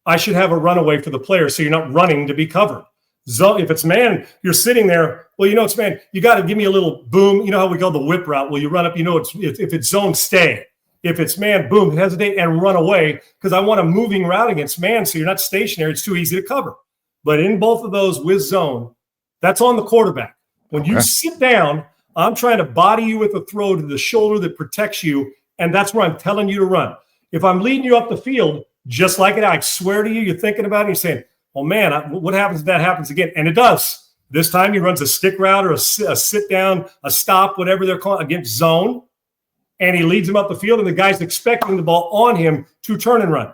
I should have a runaway for the player so you're not running to be covered. Zone, if it's man, you're sitting there. Well, it's man. You got to give me a little boom. You know how we go the whip route? Well, you run up. If it's zone, stay. If it's man, boom, hesitate and run away, because I want a moving route against man, so you're not stationary. It's too easy to cover. But in both of those with zone, that's on the quarterback. When you sit down, I'm trying to body you with a throw to the shoulder that protects you, and that's where I'm telling you to run. If I'm leading you up the field, just like it, I swear to you, you're thinking about it, and you're saying, oh, man, what happens if that happens again? And it does. This time he runs a stick route or a sit down, a stop, whatever they're calling, against zone, and he leads him up the field, and the guy's expecting the ball on him to turn and run.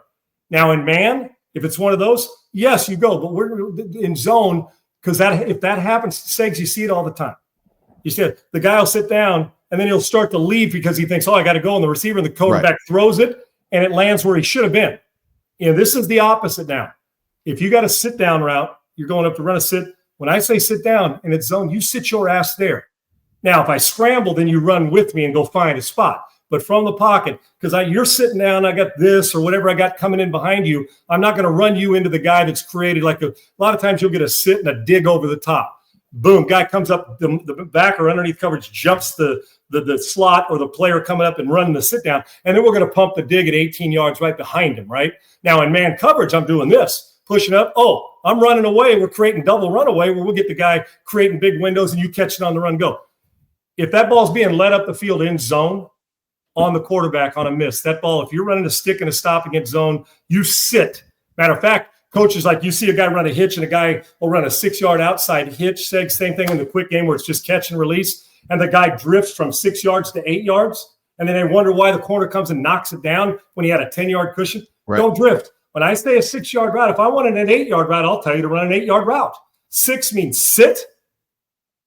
Now, in man, if it's one of those, yes, you go. But we're in zone, because if that happens, Segs, you see it all the time. You see it. The guy will sit down, and then he'll start to leave because he thinks, oh, I got to go. And the receiver and the quarterback throws it, and it lands where he should have been. And this is the opposite now. If you got a sit down route, you're going up to run a sit. When I say sit down and it's zone, you sit your ass there. Now, if I scramble, then you run with me and go find a spot. But from the pocket, because you're sitting down, I got this or whatever I got coming in behind you, I'm not going to run you into the guy that's created like a lot of times you'll get a sit and a dig over the top. Boom, guy comes up the back or underneath coverage, jumps the slot or the player coming up and running the sit down. And then we're going to pump the dig at 18 yards right behind him, right? Now, in man coverage, I'm doing this, pushing up. Oh, I'm running away. We're creating double runaway where we'll get the guy creating big windows and you catch it on the run, go. If that ball's being led up the field in zone on the quarterback on a miss, that ball, if you're running a stick and a stop against zone, you sit. Matter of fact, coaches, like you see a guy run a hitch and a guy will run a 6-yard outside hitch, same thing in the quick game where it's just catch and release, and the guy drifts from 6 yards to 8 yards, and then they wonder why the corner comes and knocks it down when he had a 10-yard cushion. Right. Don't drift. When I say a 6-yard route, if I wanted an 8-yard route, I'll tell you to run an 8-yard route. 6 means sit,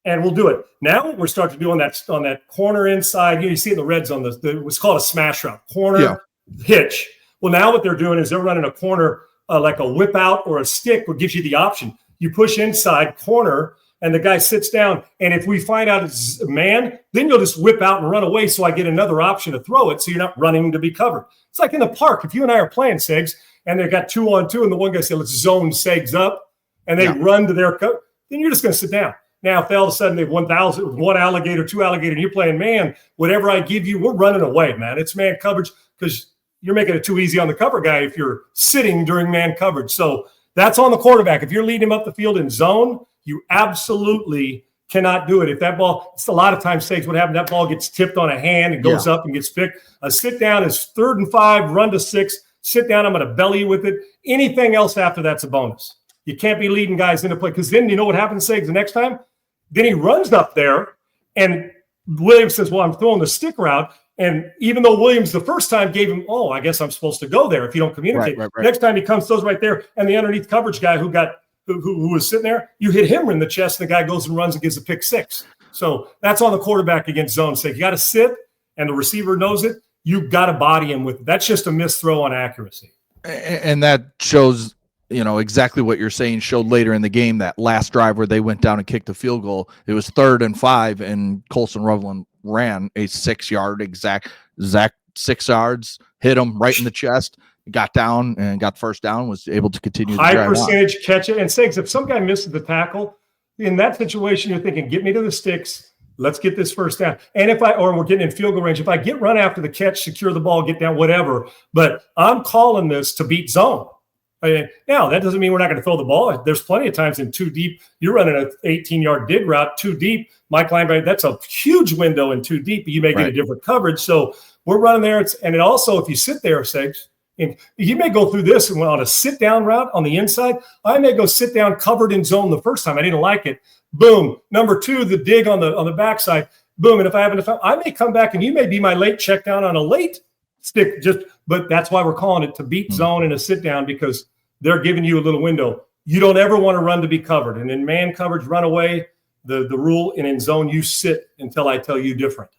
and we'll do it. Now what we're starting to do on that corner inside, you see it in the red zone, what's called a smash route, corner hitch. Well, now what they're doing is they're running a corner like a whip out or a stick, which gives you the option. You push inside corner, and the guy sits down. And if we find out it's man, then you'll just whip out and run away so I get another option to throw it so you're not running to be covered. It's like in the park. If you and I are playing, Segs, and they've got 2-on-2, and the one guy said, let's zone Segs up, and they run to their coach, then you're just going to sit down. Now, if all of a sudden they've 1,000, 1 alligator, 2 alligator, and you're playing man, whatever I give you, we're running away, man. It's man coverage because you're making it too easy on the cover guy if you're sitting during man coverage. So that's on the quarterback. If you're leading him up the field in zone, You absolutely cannot do it. If that ball, it's a lot of times, Sags, what happens, that ball gets tipped on a hand and goes up and gets picked. A sit down is 3rd and 5, run to 6. Sit down, I'm going to belly you with it. Anything else after that's a bonus. You can't be leading guys into play, because then you know what happens, Sags, the next time? Then he runs up there, and Williams says, well, I'm throwing the stick route. And even though Williams the first time gave him, oh, I guess I'm supposed to go there if you don't communicate. Right. Next time he comes, throws right there, and the underneath coverage guy who was sitting there, you hit him in the chest, and the guy goes and runs and gives a pick 6. So that's on the quarterback against zone. So you got to sit, and the receiver knows it. You got to body him with it. That's just a missed throw on accuracy. And that shows, exactly what you're saying, showed later in the game, that last drive where they went down and kicked a field goal. It was 3rd and 5, and Colson Revlin ran a 6-yard exact 6 yards, hit him right in the chest, got down and got the first down, was able to continue the high percentage catch it. And Sags, if some guy misses the tackle, in that situation, you're thinking, get me to the sticks. Let's get this first down. And we're getting in field goal range. If I get run after the catch, secure the ball, get down, whatever. But I'm calling this to beat zone. Now, that doesn't mean we're not going to throw the ball. There's plenty of times in 2 deep, you're running an 18-yard dig route, 2 deep. Mike linebacker, that's a huge window in 2 deep. You may get a different coverage. So we're running there. And it also, if you sit there, Sags, you may go through this and on a sit-down route on the inside. I may go sit down covered in zone the first time. I didn't like it. Boom. Number 2, the dig on the backside. Boom. And if I have enough, I may come back and you may be my late check down on a late stick. But that's why we're calling it to beat zone and a sit down, because they're giving you a little window. You don't ever want to run to be covered. And in man coverage, run away. The rule, and in zone, you sit until I tell you different.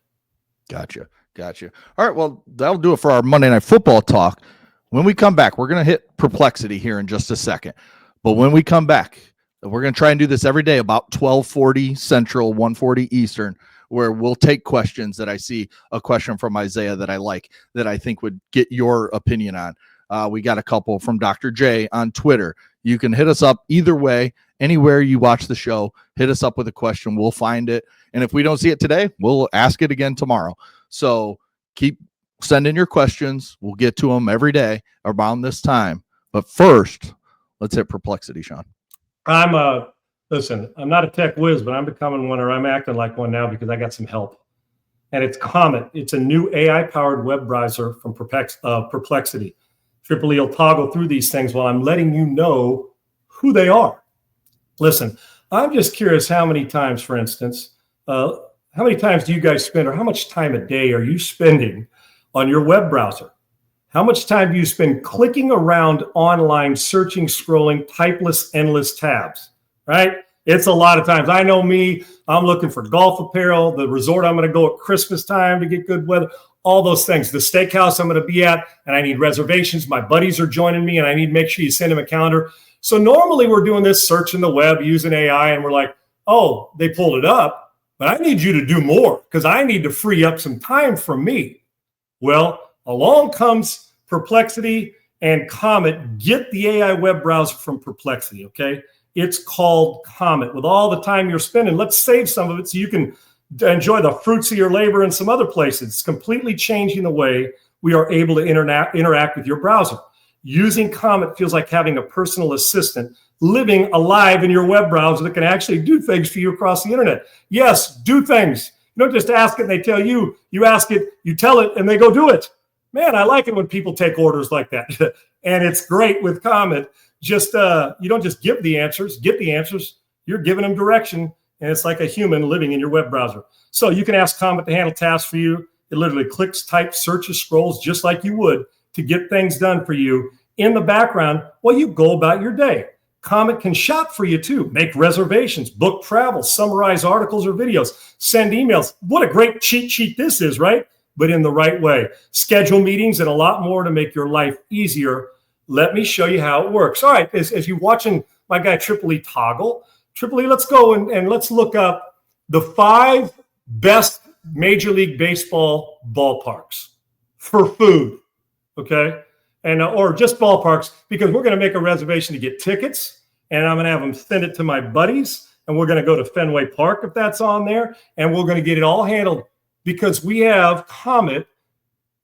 Gotcha. All right. Well, that'll do it for our Monday Night Football talk. When we come back, we're going to hit perplexity here in just a second. But when we come back, we're going to try and do this every day about 12:40 Central, 1:40 Eastern, where we'll take questions that I see a question from Isaiah that I like, that I think would get your opinion on. We got a couple from Dr. J on Twitter. You can hit us up either way, anywhere you watch the show. Hit us up with a question. We'll find it. And if we don't see it today, we'll ask it again tomorrow. So keep sending your questions. We'll get to them every day around this time. But first, let's hit perplexity, Sean. Listen, I'm not a tech whiz, but I'm becoming one, or I'm acting like one now, because I got some help. And it's Comet. It's a new AI-powered web browser from Perplexity. Triple E will toggle through these things while I'm letting you know who they are. Listen, I'm just curious how many times, for instance, how many times do you guys spend, or how much time a day are you spending on your web browser? How much time do you spend clicking around online, searching, scrolling, typeless, endless tabs, right? It's a lot of times. I know me, I'm looking for golf apparel, the resort I'm going to go at Christmas time to get good weather, all those things. The steakhouse I'm going to be at, and I need reservations. My buddies are joining me, and I need to make sure you send them a calendar. So normally we're doing this searching the web, using AI, and we're like, oh, they pulled it up, but I need you to do more, because I need to free up some time for me. Well, along comes Perplexity and Comet. Get the AI web browser from Perplexity, okay? It's called Comet. With all the time you're spending, let's save some of it so you can enjoy the fruits of your labor in some other places. It's completely changing the way we are able to interact with your browser. Using Comet feels like having a personal assistant living alive in your web browser that can actually do things for you across the internet. Yes, do things. You don't just ask it and they tell you. You ask it, you tell it, and they go do it. Man, I like it when people take orders like that. And it's great with Comet. Just you don't just give the answers, get the answers. You're giving them direction, and it's like a human living in your web browser. So you can ask Comet to handle tasks for you. It literally clicks, types, searches, scrolls just like you would to get things done for you in the background while you go about your day. Comet can shop for you too, make reservations, book travel, summarize articles or videos, send emails. What a great cheat sheet this is, right? But in the right way. Schedule meetings and a lot more to make your life easier. Let me show you how it works. All right, as you're watching my guy Triple E toggle, Triple E, let's go and let's look up the 5 best Major League Baseball ballparks for food, okay? And or just ballparks, because we're going to make a reservation to get tickets, and I'm going to have them send it to my buddies, and we're going to go to Fenway Park if that's on there, and we're going to get it all handled because we have Comet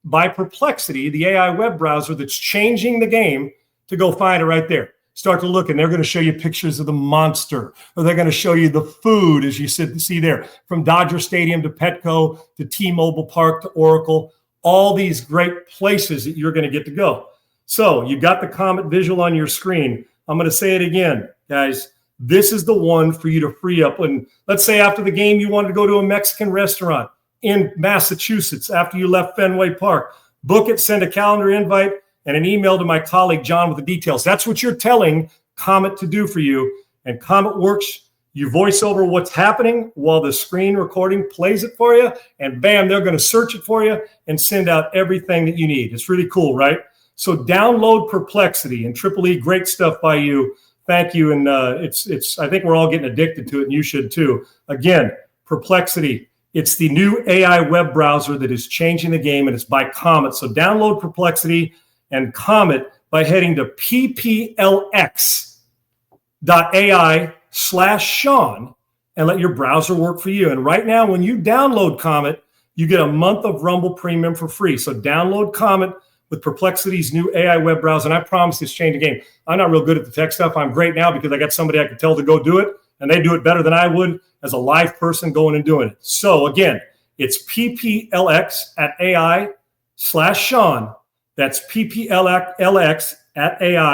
by Perplexity, the AI web browser that's changing the game, to go find it right there. start to look, and they're going to show you pictures of the monster, or they're going to show you the food, as you see there, from Dodger Stadium to Petco to T-Mobile Park to Oracle, all these great places that you're going to get to go. So you got the Comet visual on your screen. I'm going to say it again, guys. This is the one for you to free up. And let's say after the game, you wanted to go to a Mexican restaurant in Massachusetts after you left Fenway Park. Book it, send a calendar invite, and an email to my colleague, John, with the details. That's what you're telling Comet to do for you. And Comet works. You voice over what's happening while the screen recording plays it for you. And bam, they're going to search it for you and send out everything that you need. It's really cool, right? So download Perplexity, and Triple E, great stuff by you. Thank you. And it's I think we're all getting addicted to it, and you should too. Again, Perplexity. It's the new AI web browser that is changing the game, and it's by Comet. So download Perplexity and Comet by heading to pplx.ai/Sean and let your browser work for you. And right now, when you download Comet, you get a month of Rumble Premium for free. So download Comet with Perplexity's new AI web browser, and I promise it's changing the game. I'm not real good at the tech stuff. I'm great now because I got somebody I can tell to go do it, and they do it better than I would as a live person going and doing it. So again, it's pplx.ai/Sean. That's pplx.ai.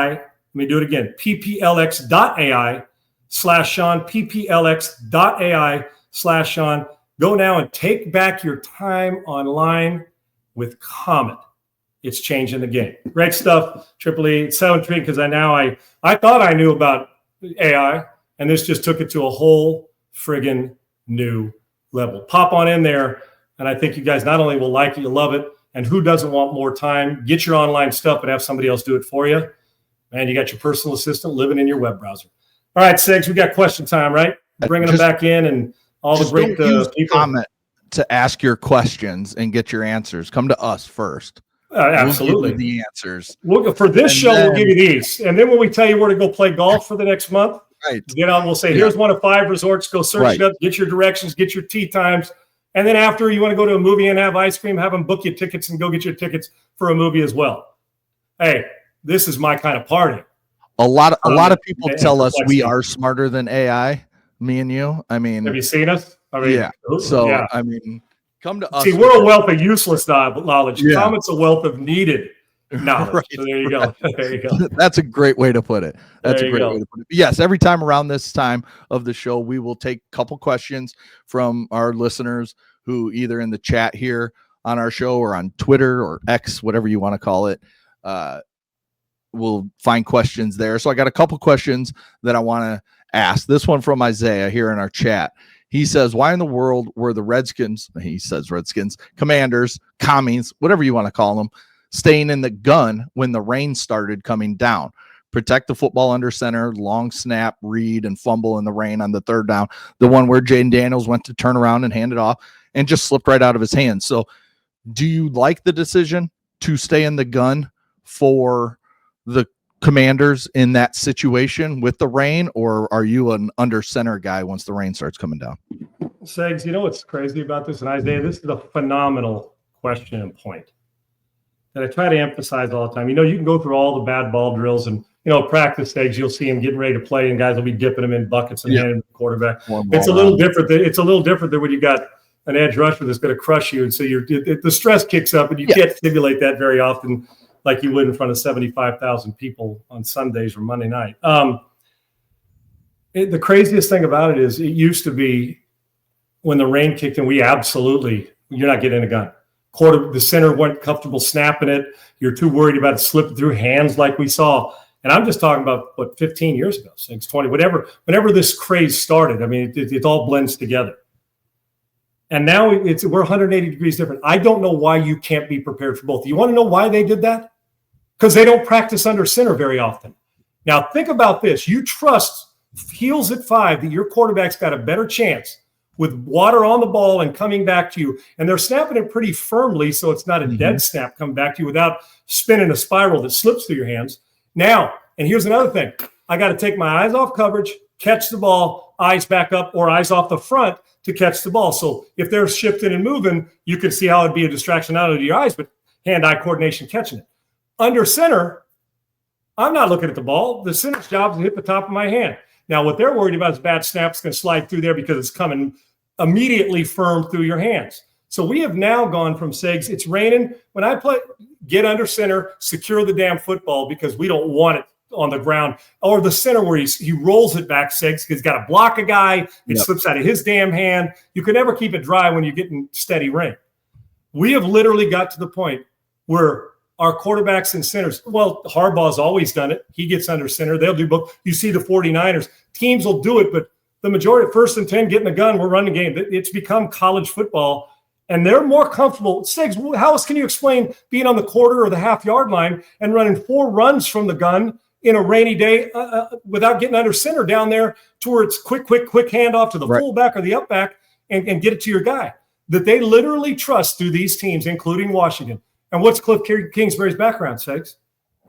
Let me do it again. pplx.ai/Sean, pplx.ai/Sean. Go now and take back your time online with Comet. It's changing the game. Great stuff, Triple E. It's so intriguing because I thought I knew about AI, and this just took it to a whole friggin' new level. Pop on in there, and I think you guys not only will like it, you'll love it. And who doesn't want more time? Get your online stuff and have somebody else do it for you. And you got your personal assistant living in your web browser. All right, Sigs, we got question time, right? Bringing them back in, and all the great people. Comment to ask your questions and get your answers. Come to us first. Absolutely. We'll give you the answers. For this show, we'll give you these. And then when we tell you where to go play golf for the next month, right? We'll say, here's one of 5 resorts. Go search it up, get your directions, get your tee times. And then after you want to go to a movie and have ice cream, have them book you tickets and go get your tickets for a movie as well. Hey, this is my kind of party. A lot of people tell us we are smarter than AI, me and you. I mean, have you seen us? I mean, yeah. So, yeah. I mean, come to us. See, we're a wealth of useless knowledge. Yeah. Comet's a wealth of needed knowledge. Right. So there you go. There you go. That's a great way to put it. That's a great way to put it. Yes, every time around this time of the show, we will take a couple questions from our listeners who either in the chat here on our show or on Twitter or X, whatever you want to call it. We'll find questions there. So I got a couple questions that I want to ask. This one from Isaiah here in our chat. He says, why in the world were the Redskins, Commanders, commies, whatever you want to call them, staying in the gun when the rain started coming down? Protect the football under center, long snap, read, and fumble in the rain on the third down. The one where Jaden Daniels went to turn around and hand it off and just slipped right out of his hands. So do you like the decision to stay in the gun for the Commanders in that situation with the rain, or are you an under center guy once the rain starts coming down? Segs, you know what's crazy about this? And Isaiah, this is a phenomenal question and point that I try to emphasize all the time. You know, you can go through all the bad ball drills and, practice stage, you'll see them getting ready to play and guys will be dipping them in buckets and handing them to the quarterback. It's a little different. It's a little different than when you got an edge rusher that's going to crush you. And so the stress kicks up and you can't simulate that very often like you would in front of 75,000 people on Sundays or Monday night. The craziest thing about it is it used to be when the rain kicked in, you're not getting a gun. The center wasn't comfortable snapping it. You're too worried about it slipping through hands like we saw. And I'm just talking about, 15 years ago, 20, whatever. Whenever this craze started, I mean, it all blends together. And now we're 180 degrees different. I don't know why you can't be prepared for both. You want to know why they did that? Because they don't practice under center very often. Now, think about this. You trust heels at 5 that your quarterback's got a better chance with water on the ball and coming back to you. And they're snapping it pretty firmly so it's not a dead snap coming back to you without spinning a spiral that slips through your hands. Now, and here's another thing. I got to take my eyes off coverage, catch the ball, eyes back up, or eyes off the front to catch the ball. So if they're shifting and moving, you can see how it'd be a distraction not only to your eyes, but hand-eye coordination catching it. Under center, I'm not looking at the ball. The center's job is to hit the top of my hand. Now, what they're worried about is bad snaps going to slide through there because it's coming immediately firm through your hands. So we have now gone from Segs, it's raining. When I play, get under center, secure the damn football because we don't want it on the ground. Or the center where he rolls it back, Segs, because he's got to block a guy. It slips out of his damn hand. You can never keep it dry when you're getting steady rain. We have literally got to the point where our quarterbacks and centers, well, Harbaugh's always done it. He gets under center. They'll do both. You see the 49ers. Teams will do it, but the majority, 1st and 10, getting the gun, we're running the game. It's become college football, and they're more comfortable. Segs, how else can you explain being on the quarter or the half-yard line and running 4 runs from the gun in a rainy day without getting under center down there to where it's quick handoff to the fullback or the upback and get it to your guy? That they literally trust through these teams, including Washington. And what's Cliff Kingsbury's background, Segs?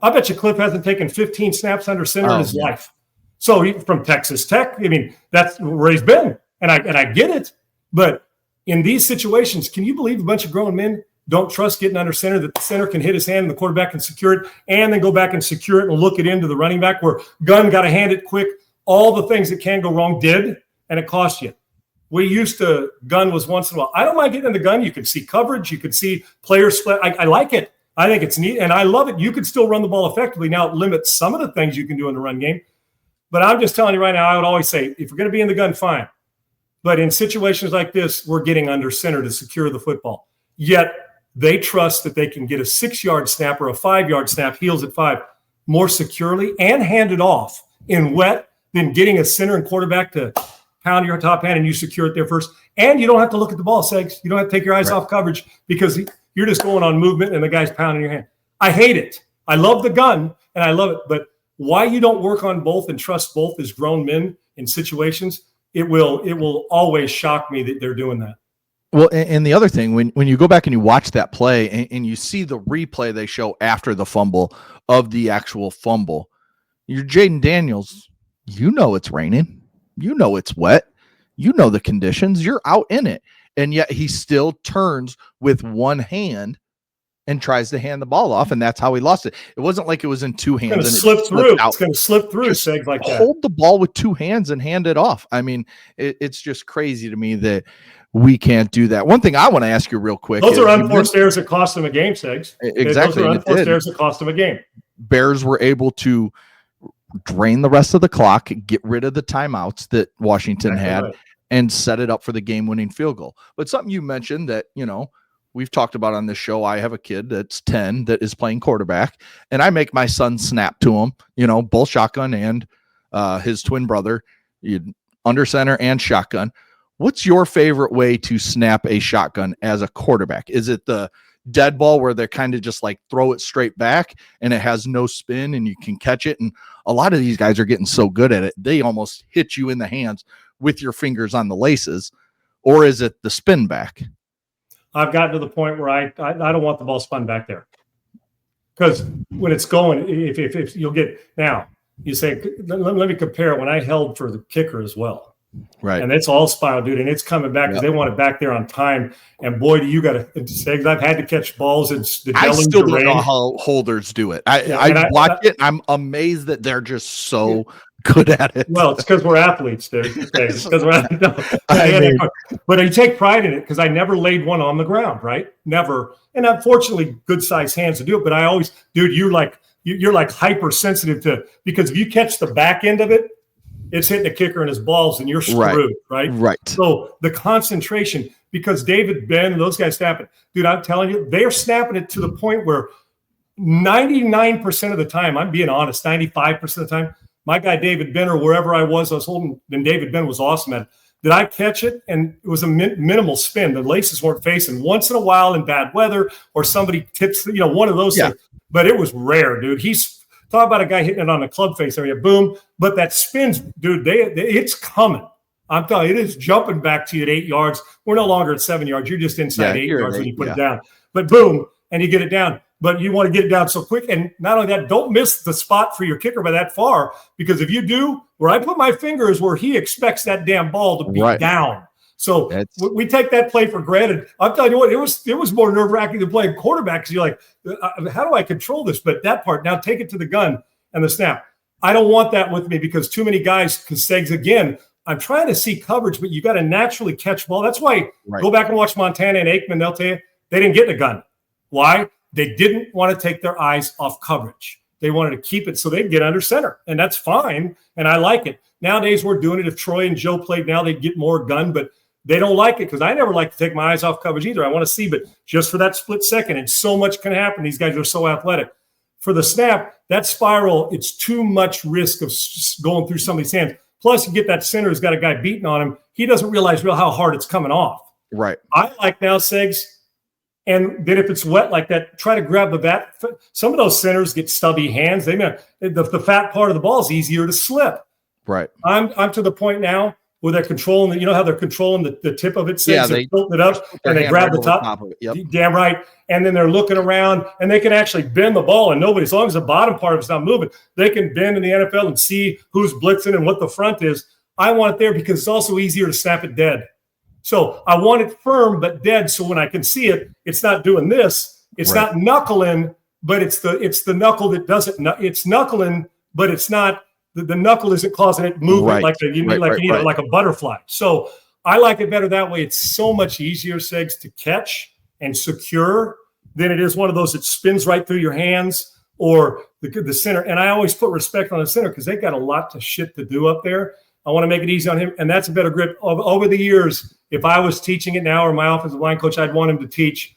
I bet you Cliff hasn't taken 15 snaps under center in his life. So from Texas Tech, I mean, that's where he's been. And I get it. But in these situations, can you believe a bunch of grown men don't trust getting under center, that the center can hit his hand and the quarterback can secure it and then go back and secure it and look it into the running back where Gunn got to hand it quick. All the things that can go wrong did, and it cost you. We used to, gun was once in a while. I don't mind getting in the gun. You can see coverage. You can see players split. I like it. I think it's neat, and I love it. You could still run the ball effectively. Now, it limits some of the things you can do in the run game. But I'm just telling you right now, I would always say, if you're going to be in the gun, fine. But in situations like this, we're getting under center to secure the football. Yet, they trust that they can get a 6-yard snap or a 5-yard snap, heels at 5, more securely and hand it off in wet than getting a center and quarterback to pound your top hand and you secure it there first. And you don't have to look at the ball, Segs. You don't have to take your eyes off coverage because you're just going on movement and the guy's pounding your hand. I hate it. I love the gun and I love it. But why you don't work on both and trust both as grown men in situations, it will always shock me that they're doing that. Well, and the other thing, when you go back and you watch that play and you see the replay they show after the fumble of the actual fumble, you're Jaden Daniels, you know it's raining. You know it's wet. You know the conditions. You're out in it. And yet he still turns with one hand and tries to hand the ball off, and that's how he lost it. It wasn't like it was in two hands. It's going to slip through. It's going to slip through, Segs, like that. Hold the ball with 2 hands and hand it off. I mean, it's just crazy to me that we can't do that. One thing I want to ask you real quick. Those are unforced errors that cost them a game, Segs. Exactly. Those are unforced errors that cost them a game. Bears were able to drain the rest of the clock, get rid of the timeouts that Washington had, and set it up for the game-winning field goal. But something you mentioned that, we've talked about on this show, I have a kid that's 10 that is playing quarterback, and I make my son snap to him, both shotgun and his twin brother, under center and shotgun. What's your favorite way to snap a shotgun as a quarterback? Is it the dead ball where they kind of just like throw it straight back and it has no spin and you can catch it? And a lot of these guys are getting so good at it, they almost hit you in the hands with your fingers on the laces. Or is it the spin back? I've gotten to the point where I don't want the ball spun back there, because when it's going, if you'll get, now you say, let me compare when I held for the kicker as well. Right. And it's all spiral, dude. And it's coming back because they want it back there on time. And boy, do you got to say, I've had to catch balls. It's the I still don't know how holders do it. I watch it. I'm amazed that they're just so good at it. Well, it's because we're athletes, dude. It's because we're but I take pride in it because I never laid one on the ground, right? Never. And unfortunately, good sized hands to do it. But I always, dude, you're like hypersensitive to, because if you catch the back end of it, it's hitting the kicker in his balls and you're screwed, right? Right. So the concentration, because David Ben and those guys snap it, dude, I'm telling you, they're snapping it to the point where 99% of the time, I'm being honest, 95% of the time, my guy David Ben or wherever I was holding, and David Ben was awesome at it. Did I catch it? And it was a minimal spin. The laces weren't facing. Once in a while in bad weather or somebody tips, one of those things. But it was rare, dude. Talk about a guy hitting it on the club face area, boom. But that spins, dude, it's coming. I'm telling you, it is jumping back to you at 8 yards. We're no longer at 7 yards. You're just inside 8 yards when you put it down. But boom, and you get it down. But you want to get it down so quick. And not only that, don't miss the spot for your kicker by that far. Because if you do, where I put my finger is where he expects that damn ball to be down. So we take that play for granted. I'm telling you what, it was more nerve-wracking than playing quarterback because you're like, how do I control this? But that part, now take it to the gun and the snap. I don't want that with me because too many guys, because Segs, again, I'm trying to see coverage, but you got to naturally catch ball. That's why go back and watch Montana and Aikman. They'll tell you they didn't get in a gun. Why? They didn't want to take their eyes off coverage. They wanted to keep it so they can get under center, and that's fine, and I like it. Nowadays, we're doing it. If Troy and Joe played now, they'd get more gun, but they don't like it because I never like to take my eyes off coverage either. I want to see, but just for that split second, and so much can happen. These guys are so athletic. For the snap, that spiral, it's too much risk of going through somebody's hands. Plus, you get that center who's got a guy beating on him. He doesn't realize how hard it's coming off. Right. I like now, Segs, and then if it's wet like that, try to grab the bat. Some of those centers get stubby hands. The fat part of the ball is easier to slip. Right. I'm to the point now where they're controlling how they're controlling the tip of it. Yeah, they tilt it up and they grab the top of it. Yep. Damn right. And then they're looking around and they can actually bend the ball and as long as the bottom part of it's not moving, they can bend in the NFL and see who's blitzing and what the front is. I want it there because it's also easier to snap it dead. So I want it firm but dead. So when I can see it, it's not doing this. It's not knuckling, but it's the knuckle that doesn't. It's knuckling, but it's not. The knuckle isn't causing it movement like a butterfly. So I like it better that way. It's so much easier, Segs, to catch and secure than it is one of those that spins right through your hands or the center. And I always put respect on the center because they got a lot of shit to do up there. I want to make it easy on him, and that's a better grip. Over the years, if I was teaching it now or my offensive line coach, I'd want him to teach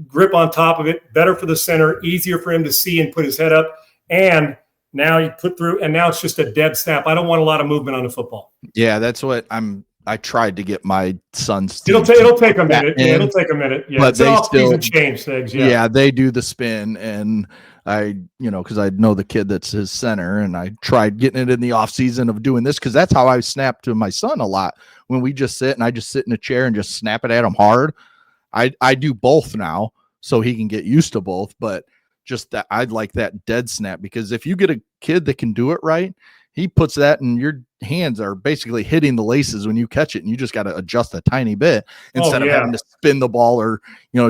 grip on top of it, better for the center, easier for him to see and put his head up, and now you put through, and now it's just a dead snap. I don't want a lot of movement on the football. Yeah, that's what I tried to get my sons to. It'll take a minute. Yeah, it'll take a minute. Yeah, but they still change things. Yeah, they do the spin, and because I know the kid that's his center, and I tried getting it in the off season of doing this because that's how I snap to my son a lot. When we just sit and I just sit in a chair and just snap it at him hard. I do both now so he can get used to both, but just that I'd like that dead snap because if you get a kid that can do it right, he puts that and your hands are basically hitting the laces when you catch it, and you just got to adjust a tiny bit instead of having to spin the ball or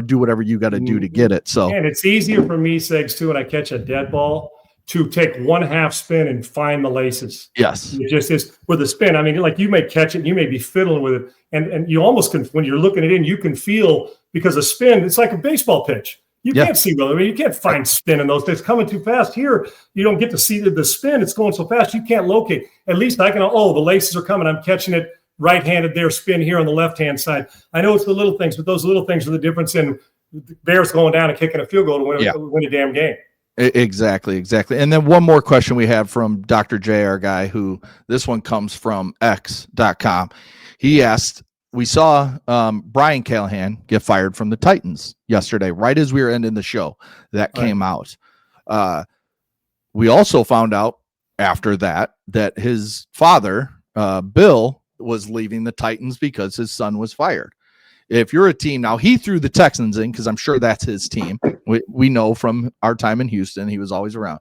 do whatever you got to do to get it. So and it's easier for me, Segs, too, when I catch a dead ball to take 1/2 spin and find the laces. Yes, it just is with the spin. I mean, like you may catch it, and you may be fiddling with it, and you almost can when you're looking at it in, you can feel because a spin. It's like a baseball pitch. You can't see really. I mean, you can't find spin in those. It's coming too fast. Here, you don't get to see the spin. It's going so fast you can't locate. At least I can. Oh, the laces are coming. I'm catching it right-handed there. Spin here on the left-hand side. I know it's the little things, but those little things are the difference in the Bears going down and kicking a field goal to win a damn game. Exactly. And then one more question we have from Dr. J, our guy, who this one comes from X.com. He asked, we saw Brian Callahan get fired from the Titans yesterday, right as we were ending the show. That came out. We also found out after that his father, Bill, was leaving the Titans because his son was fired. If you're a team now, he threw the Texans in because I'm sure that's his team. We know from our time in Houston, he was always around.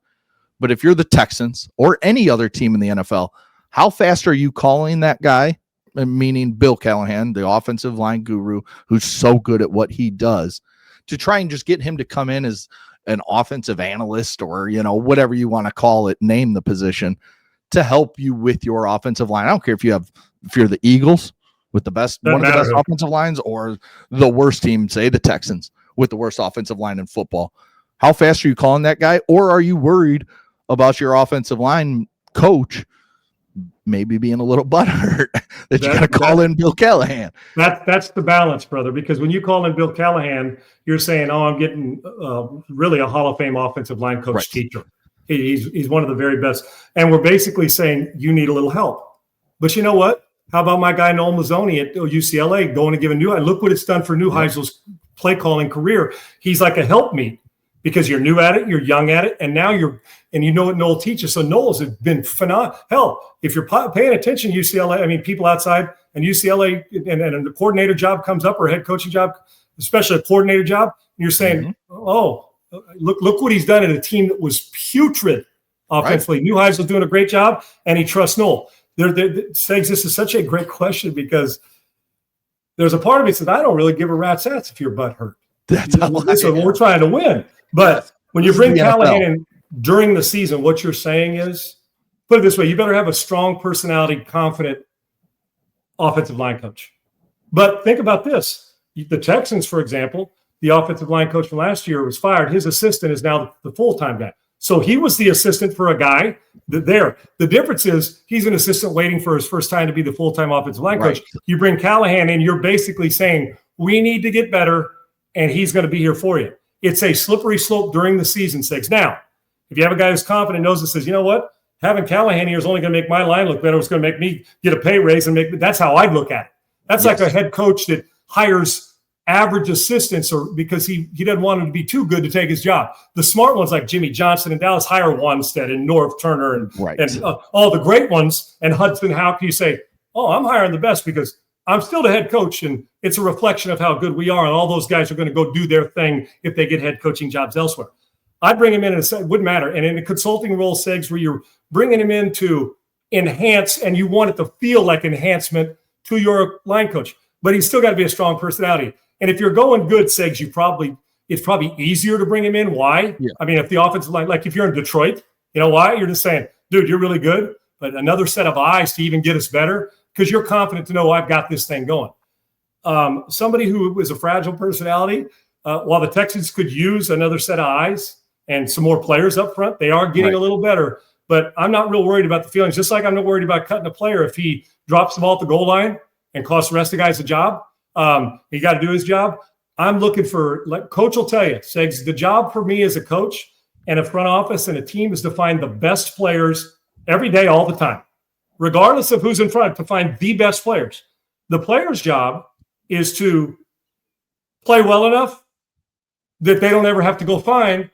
But if you're the Texans or any other team in the NFL, how fast are you calling that guy? Meaning Bill Callahan, the offensive line guru, who's so good at what he does, to try and just get him to come in as an offensive analyst or, whatever you want to call it, name the position, to help you with your offensive line. I don't care if you're the Eagles with one of the best offensive lines or the worst team, say the Texans with the worst offensive line in football. How fast are you calling that guy? Or are you worried about your offensive line coach maybe being a little butthurt that you got to call in Bill Callahan? That's the balance, brother, because when you call in Bill Callahan, you're saying, I'm getting really a Hall of Fame offensive line coach teacher. He's one of the very best. And we're basically saying you need a little help. But you know what? How about my guy Noel Mazzoni at UCLA going to give a look what it's done for Neuheisel's play calling career. He's like a helpmeet because you're new at it, you're young at it, and now you know what Noel teaches. So Noel's been phenomenal. Hell, if you're paying attention, UCLA, I mean, people outside and UCLA and the coordinator job comes up or a head coaching job, especially a coordinator job, and you're saying, look what he's done at a team that was putrid offensively. Right. Neuheisel's doing a great job, and he trusts Noel. Segs, this is such a great question because there's a part of me that says, I don't really give a rat's ass if your butt hurt. We're trying to win. But when you bring Callahan in, during the season, what you're saying is, put it this way, you better have a strong personality, confident offensive line coach. But think about this. The Texans, for example, the offensive line coach from last year was fired. His assistant is now the full-time guy. So he was the assistant for a guy there. The difference is he's an assistant waiting for his first time to be the full-time offensive line coach. You bring Callahan in, you're basically saying, we need to get better, and he's going to be here for you. It's a slippery slope during the season, Sigs. Now, if you have a guy who's confident, knows it, says, you know what? Having Callahan here is only going to make my line look better. It's going to make me get a pay raise and make. That's how I'd look at it. That's like a head coach that hires average assistants or because he doesn't want him to be too good to take his job. The smart ones like Jimmy Johnson and Dallas hire Wanstead and Norv Turner and all the great ones and Hudson. How can you say, oh, I'm hiring the best because I'm still the head coach and it's a reflection of how good we are and all those guys are going to go do their thing if they get head coaching jobs elsewhere. I'd bring him in and it wouldn't matter. And in a consulting role, Segs, where you're bringing him in to enhance and you want it to feel like enhancement to your line coach, but he's still got to be a strong personality. And if you're going good, Segs, it's probably easier to bring him in. Why? Yeah. I mean, if the offensive line, like if you're in Detroit, you know why? You're just saying, dude, you're really good, but another set of eyes to even get us better because you're confident to know I've got this thing going. Somebody who is a fragile personality, while the Texans could use another set of eyes and some more players up front, they are getting a little better. But I'm not real worried about the feelings, just like I'm not worried about cutting a player if he drops the ball at the goal line and costs the rest of the guys a job. He got to do his job. I'm looking for, like coach will tell you, Segs, the job for me as a coach and a front office and a team is to find the best players every day, all the time, regardless of who's in front, to find the best players. The player's job is to play well enough that they don't ever have to go find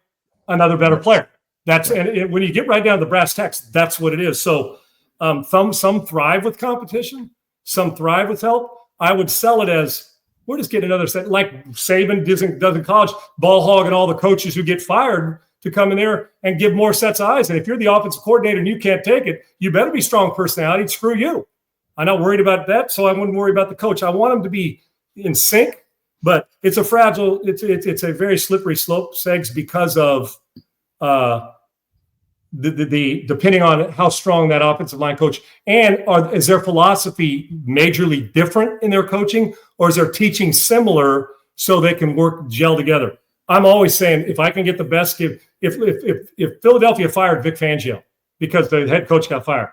another better player. And when you get right down to the brass tacks, that's what it is. So some thrive with competition, some thrive with help. I would sell it as we're just getting another set, like Saban does in college, ball hog and all the coaches who get fired to come in there and give more sets of eyes. And if you're the offensive coordinator and you can't take it, you better be strong personality. Screw you. I'm not worried about that, so I wouldn't worry about the coach. I want him to be in sync, but it's a fragile, it's a very slippery slope, Segs, because of the depending on how strong that offensive line coach and is their philosophy majorly different in their coaching, or is their teaching similar so they can gel together? I'm always saying if I can get the best, if Philadelphia fired Vic Fangio because the head coach got fired,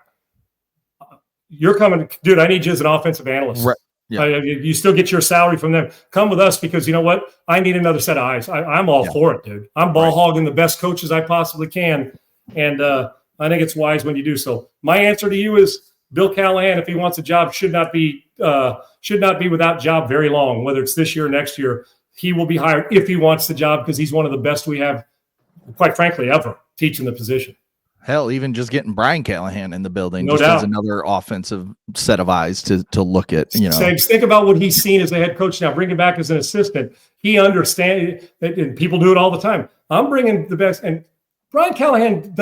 you're coming, dude. I need you as an offensive analyst. Right. Yeah. You still get your salary from them. Come with us because you know what? I need another set of eyes. I'm all for it, dude. I'm ball hogging the best coaches I possibly can. And I think it's wise when you do so. My answer to you is Bill Callahan, if he wants a job, should not be without job very long, whether it's this year or next year. He will be hired if he wants the job because he's one of the best we have, quite frankly, ever teaching the position. Hell, even just getting Brian Callahan in the building just as another offensive set of eyes to look at, you know. Think about what he's seen as a head coach now. Bring him back as an assistant. He understands, and people do it all the time. I'm bringing the best, and Brian Callahan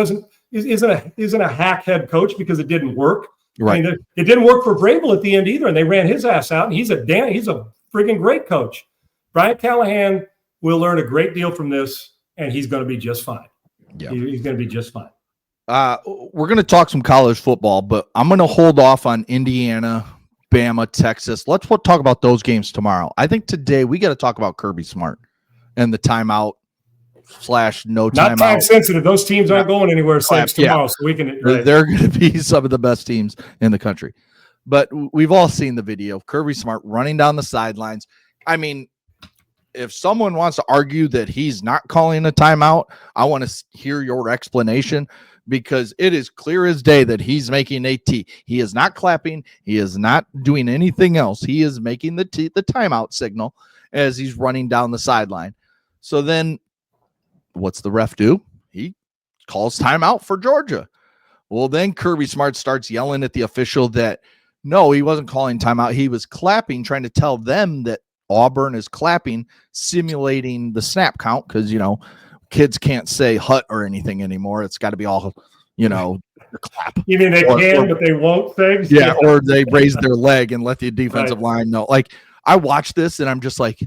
isn't a hack head coach because it didn't work. Right. I mean, it didn't work for Vrabel at the end either, and they ran his ass out. And he's a freaking great coach. Brian Callahan will learn a great deal from this, and he's going to be just fine. Yeah, he's going to be just fine. We're going to talk some college football, but I'm going to hold off on Indiana, Bama, Texas. Let's talk about those games tomorrow. I think today we got to talk about Kirby Smart and the timeout / no timeout. Not time sensitive. Those teams aren't going anywhere tomorrow, so we can. Right. They're going to be some of the best teams in the country. But we've all seen the video of Kirby Smart running down the sidelines. I mean, if someone wants to argue that he's not calling a timeout, I want to hear your explanation. Because it is clear as day that he's making a T. He is not clapping. He is not doing anything else. He is making the timeout signal as he's running down the sideline. So then what's the ref do? He calls timeout for Georgia. Well, then Kirby Smart starts yelling at the official that, no, he wasn't calling timeout. He was clapping, trying to tell them that Auburn is clapping, simulating the snap count because, you know, kids can't say hut or anything anymore. It's got to be all, you know, clap. You mean they can, but they won't say? Yeah, or they raise their leg and let the defensive line know. Like, I watch this and I'm just like,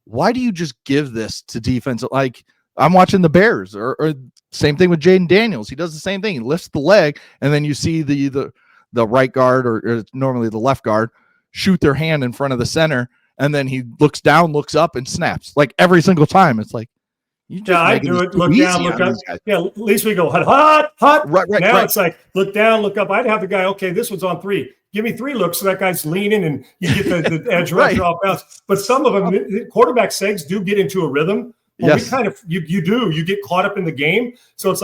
why do you just give this to defense? Like, I'm watching the Bears or Same thing with Jaden Daniels. He does the same thing. He lifts the leg, and then you see the right guard or normally the left guard shoot their hand in front of the center, and then he looks down, looks up, and snaps. Like every single time. It's like, you just I do it. Look down, look up. Yeah, at least we go hot. Right. Now it's like look down, look up. I'd have the guy. Okay, this one's on 3. Give me 3 looks, so that guy's leaning, and you get the edge rusher off bounds. But some of them, quarterback segs do get into a rhythm. Well, yes. We kind of you get caught up in the game. So it's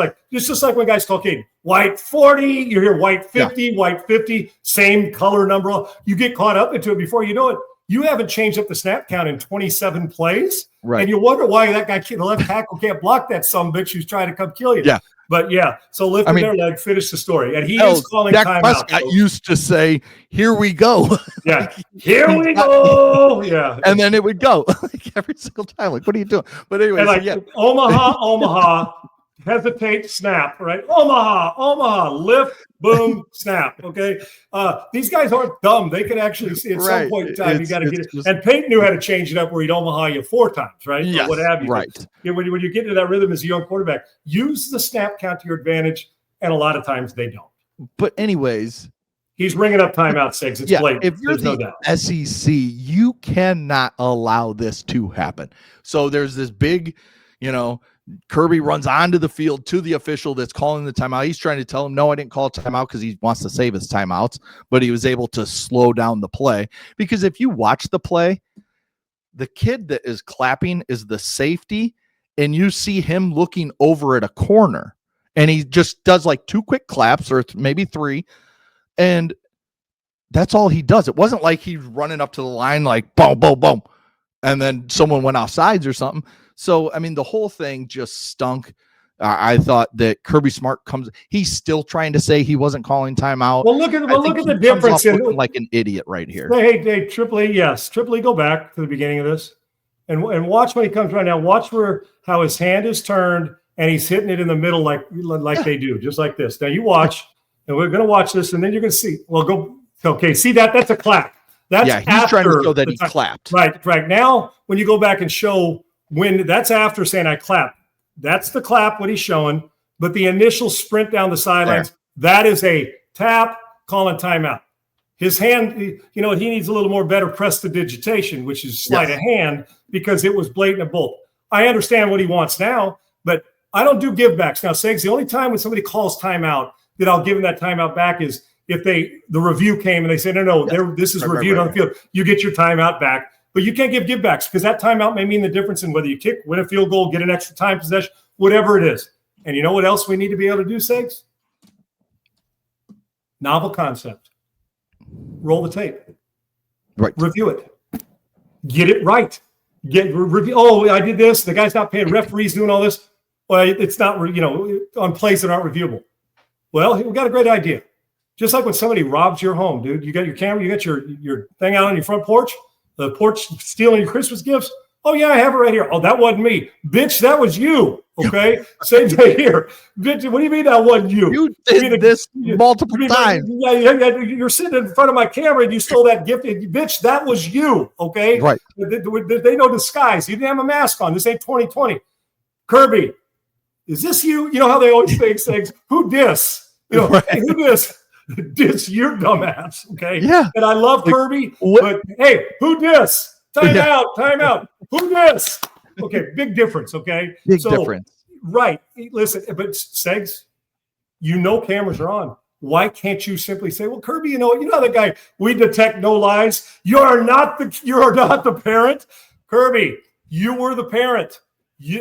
just like when guys call, okay, white 40, you hear white 50, white 50, same color number. You get caught up into it before you know it. You haven't changed up the snap count in 27 plays. Right. And you wonder why that guy, the left tackle, can't block that sumbitch who's trying to come kill you. Yeah. But so lifting their leg, finish the story. And he is calling timeout. Prescott used to say, "Here we go." Yeah. Here we go. Yeah. And then it would go like every single time. Like, what are you doing? But anyway, Omaha, hesitate, snap, right? Omaha, lift, boom, snap. Okay. These guys aren't dumb. They can actually see at some point in time you got to get it. And Peyton knew how to change it up where he'd Omaha you 4 times, right? Yes, or what have you. Right. When you get into that rhythm as a young quarterback, use the snap count to your advantage, and a lot of times they don't. But anyways, he's bringing up timeout 6. It's blatant. If you're the SEC, you cannot allow this to happen. So there's this big, Kirby runs onto the field to the official that's calling the timeout. He's trying to tell him, no, I didn't call a timeout because he wants to save his timeouts, but he was able to slow down the play. Because if you watch the play, the kid that is clapping is the safety, and you see him looking over at a corner, and he just does like 2 quick claps or maybe 3, and that's all he does. It wasn't like he's running up to the line like boom, boom, boom, and then someone went offsides or something. So, I mean, the whole thing just stunk. I thought that Kirby Smart he's still trying to say he wasn't calling timeout. Well, look at the difference. Like an idiot right here. Hey, Triple E, yes. Triple E, go back to the beginning of this and watch when he comes right now. Watch how his hand is turned and he's hitting it in the middle like they do, just like this. Now you watch, and we're going to watch this, and then you're going to see. Well, go. Okay, see that's a clap. That's he's trying to show that he clapped. Right. Now, when you go back and show when that's after saying I clapped, that's the clap, what he's showing. But the initial sprint down the sidelines, that is a tap, calling timeout. His hand, he needs a little more better prestidigitation, which is sleight of hand, because it was blatant of both. I understand what he wants now, but I don't do givebacks. Now, Segs, the only time when somebody calls timeout that I'll give him that timeout back is if the review came and they say, no, this is reviewed on the field. You get your timeout back. But you can't give givebacks because that timeout may mean the difference in whether you kick, win a field goal, get an extra time possession, whatever it is. And you know what else we need to be able to do, Segs? Novel concept. Roll the tape. Right. Review it. Get it right. Review. Oh, I did this. The guy's not paying. Referees doing all this. Well, it's not, on plays that aren't reviewable. Well, we got a great idea. Just like when somebody robs your home, dude. You got your camera, you got your thing out on your front porch. The porch stealing your Christmas gifts. Oh, yeah, I have it right here. Oh, that wasn't me. Bitch, that was you. Okay? Same thing here. Bitch, what do you mean that wasn't you? You did this multiple times. Yeah, you're sitting in front of my camera and you stole that gift. Bitch, that was you. Okay? Right. They know disguise. You didn't have a mask on. This ain't 2020. Kirby, is this you? You know how they always say things. Who dis? Hey, who dis? Dis your dumbass, okay? Yeah. And I love Kirby, but hey, who dis? Time out. Who dis? Okay, big difference, okay? Big difference. Right. Listen, but Segs, cameras are on. Why can't you simply say, well, Kirby, you know that guy, we detect no lies. You are not the parent. Kirby, you were the parent. You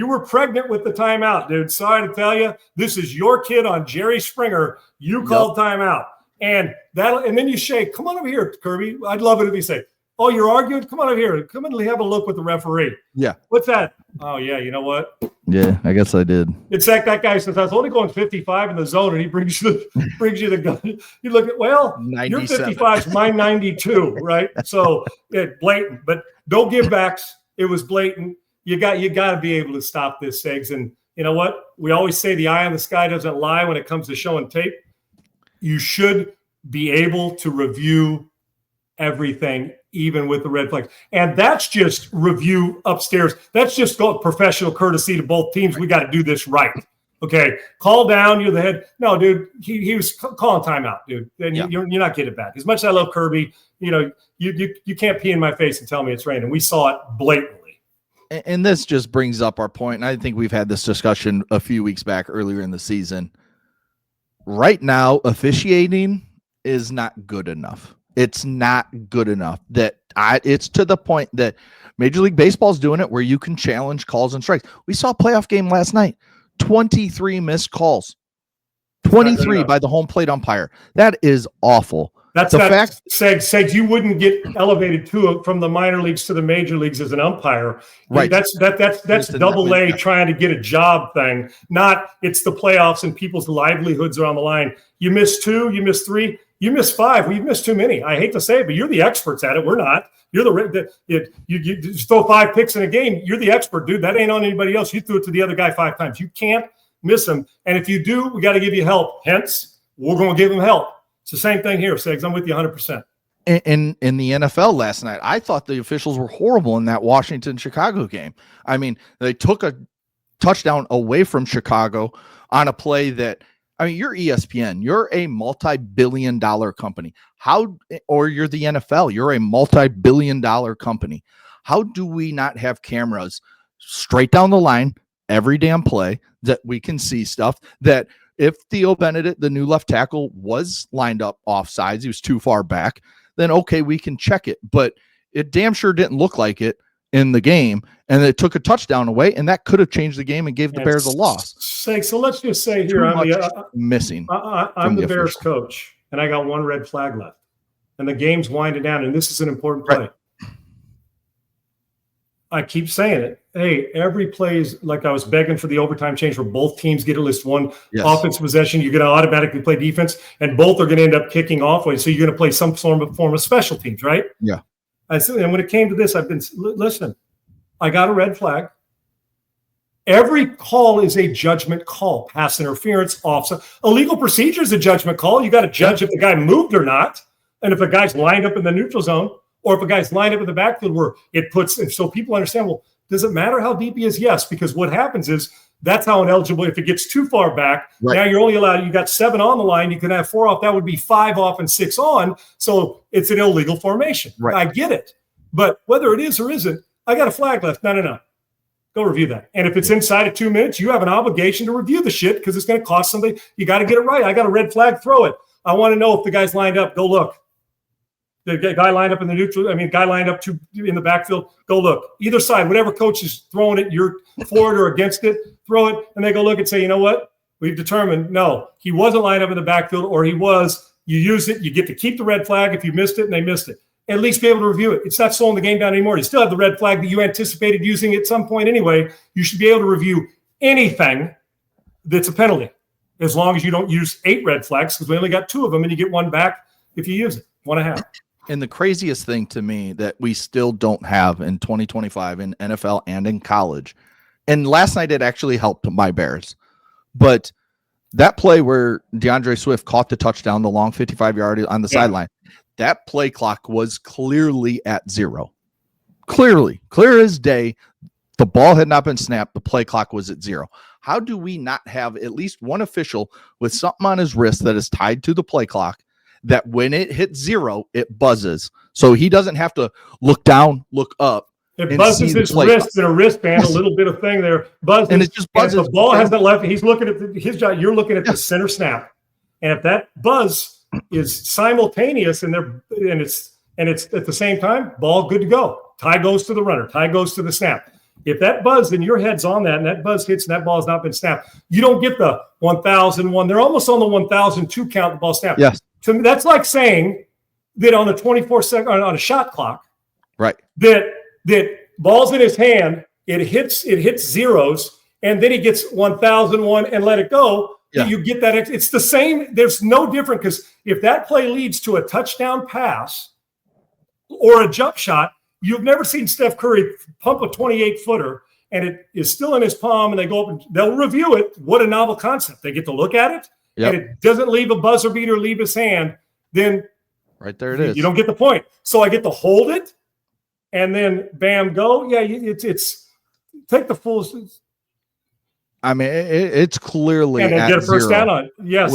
were pregnant with the timeout, dude. Sorry to tell you, this is your kid on Jerry Springer. You called timeout, and then you shake. Come on over here, Kirby. I'd love it if you say, "Oh, you're arguing. Come on over here. Come and have a look with the referee." Yeah. What's that? Oh yeah, you know what? Yeah, I guess I did. It's like that guy says I was only going 55 in the zone, and he brings you the gun. You look at your 55 is my 92, right? So blatant, but don't give backs. It was blatant. You got to be able to stop this, Segs. And you know what? We always say the eye on the sky doesn't lie when it comes to showing tape. You should be able to review everything even with the red flags. And that's just review upstairs. That's just professional courtesy to both teams. We got to do this right. Okay, call down. You're the head. No, dude, he was calling timeout, dude. And you're not getting it back. As much as I love Kirby, you can't pee in my face and tell me it's raining. We saw it blatantly. And this just brings up our point. And I think we've had this discussion a few weeks back earlier in the season. Right now, officiating is not good enough. It's not good enough it's to the point that Major League Baseball is doing it where you can challenge calls and strikes. We saw a playoff game last night. 23 missed calls, 23 by the home plate umpire. That is awful. That's the fact. Segs, you wouldn't get elevated from the minor leagues to the major leagues as an umpire. Right. That's double A trying to get a job thing. Not it's the playoffs and people's livelihoods are on the line. You miss 2, you miss 3, you miss 5. We've missed too many. I hate to say it, but you're the experts at it. We're not. You're you just throw 5 picks in a game. You're the expert, dude. That ain't on anybody else. You threw it to the other guy 5 times. You can't miss them. And if you do, we got to give you help. Hence, we're going to give them help. It's the same thing here, Segs. I'm with you 100%. In the NFL last night, I thought the officials were horrible in that Washington-Chicago game. I mean, they took a touchdown away from Chicago on a play that, I mean, you're ESPN. You're a multi-billion-dollar company. Or you're the NFL. You're a multi-billion-dollar company. How do we not have cameras straight down the line, every damn play, that we can see stuff that if Theo Benedict, the new left tackle, was lined up offsides, he was too far back, then okay, we can check it. But it damn sure didn't look like it in the game, and it took a touchdown away, and that could have changed the game and gave the Bears a loss. So let's just say here, I'm the Bears coach, and I got 1 red flag left, and the game's winding down, and this is an important play. Right. I keep saying it. Hey, every play is like I was begging for the overtime change where both teams get at least 1 offensive possession. You're going to automatically play defense, and both are going to end up kicking off. So you're going to play some form of special teams, right? Yeah. And when it came to this, I've been listening. I got a red flag. Every call is a judgment call. Pass interference, offside. Illegal procedure is a judgment call. You got to judge if the guy moved or not, and if a guy's lined up in the neutral zone, or if a guy's lined up in the backfield where it puts. So people understand. Well, does it matter how deep he is? Yes, because what happens is that's how ineligible. If it gets too far back, now you're only allowed. You got 7 on the line. You can have 4 off. That would be 5 off and 6 on. So it's an illegal formation. Right. I get it, but whether it is or isn't, I got a flag left. No. Go review that. And if it's inside of 2 minutes, you have an obligation to review the shit because it's going to cost something. You got to get it right. I got a red flag. Throw it. I want to know if the guy's lined up. Go look. The guy lined up in the neutral. Guy lined up in the backfield. Go look. Either side, whatever coach is throwing it, you're for it or against it. Throw it, and they go look and say, you know what? We've determined no, he wasn't lined up in the backfield, or he was. You use it. You get to keep the red flag if you missed it, and they missed it. At least be able to review it. It's not slowing the game down anymore. You still have the red flag that you anticipated using at some point anyway. You should be able to review anything that's a penalty, as long as you don't use 8 red flags, because we only got 2 of them, and you get 1 back if you use it. 1.5. And the craziest thing to me that we still don't have in 2025 in NFL and in college, and last night it actually helped my Bears, but that play where DeAndre Swift caught the touchdown, the long 55-yard on the sideline, that play clock was clearly at 0. Clear as day. The ball had not been snapped. The play clock was at 0. How do we not have at least one official with something on his wrist that is tied to the play clock, that when it hits 0, it buzzes, so he doesn't have to look down, look up. It buzzes his wrist in a wristband, a little bit of thing there, buzzes, and it just buzzes. And if the ball hasn't left, he's looking at his job. You're looking at the center snap, and if that buzz is simultaneous and it's at the same time, ball good to go. Tie goes to the runner. Tie goes to the snap. If that buzz and your head's on that, and that buzz hits, and that ball has not been snapped, you don't get the 1,001. They're almost on the 1,002 count. The ball snapped. Yes. To me, that's like saying that on the 24-second on a shot clock, right? That ball's in his hand, it hits zeros, and then he gets 1,001 and let it go. Yeah. You get that. It's the same. There's no different, because if that play leads to a touchdown pass or a jump shot, you've never seen Steph Curry pump a 28-footer and it is still in his palm, and they go up and they'll review it. What a novel concept. They get to look at it. Yep. And it doesn't leave a buzzer beater, leave his hand, then Right there it is. You don't get the point. So I get to hold it, and then bam, go. Yeah, it's take the full. I mean, it's clearly and then at get a first zero. down on it. Yes,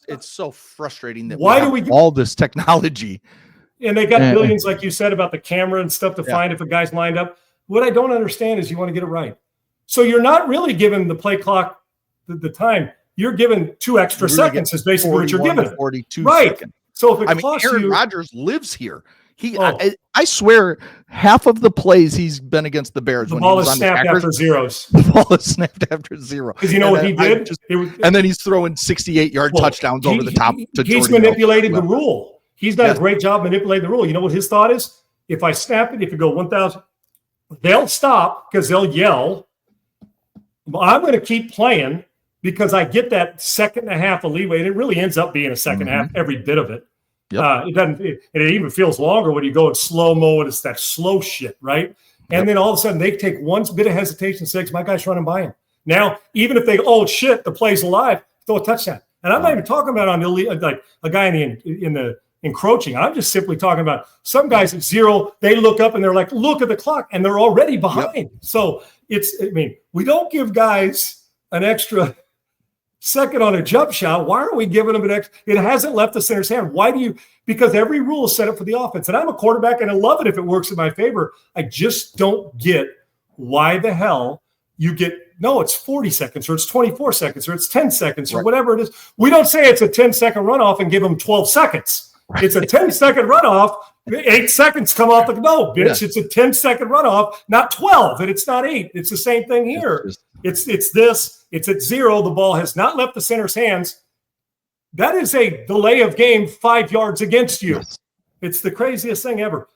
It's so frustrating that why we do we have all this technology, and they got billions, like you said, about the camera and stuff to find if a guy's lined up. What I don't understand is you want to get it right, so you're not really giving the play clock the time. You're given 2 extra seconds is basically what you're giving. 42 right. seconds. So if it costs Aaron you, Rodgers lives here. I swear, half of the plays he's been against the Bears. The ball is snapped after zeros. The ball is snapped after zero. Because you know what he did? And then he's throwing 68-yard touchdowns over the top. He's manipulated the rule. He's done a great job manipulating the rule. You know what his thought is? If I snap it, if you go 1,000, they'll stop because they'll yell. I'm going to keep playing because I get that second and a half of leeway. And it really ends up being a second half, every bit of it. Yep. It doesn't, and it even feels longer when you go in slow mo and it's that slow shit, right? And then all of a sudden they take one bit of hesitation, says, my guy's running by him. Now, even if they, oh shit, the play's alive, throw a touchdown. And I'm not even talking about on the like a guy in the encroaching. I'm just simply talking about some guys at zero, they look up and they're like, look at the clock, and they're already behind. Yep. So we don't give guys an extra second on a jump shot. Why are we giving them an extra? It hasn't left the center's hand. Why do you? Because every rule is set up for the offense. And I'm a quarterback and I love it if it works in my favor. I just don't get why the hell you get, no, it's 40 seconds or it's 24 seconds or it's 10 seconds or whatever it is. We don't say it's a 10-second runoff and give them 12 seconds. Right. It's a 10-second runoff. 8 seconds come off the no, bitch. Yeah. It's a 10-second runoff, not 12, and it's not 8. It's the same thing here. It's this. It's at zero. The ball has not left the center's hands. That is a delay of game 5 yards against you. Yes. It's the craziest thing ever.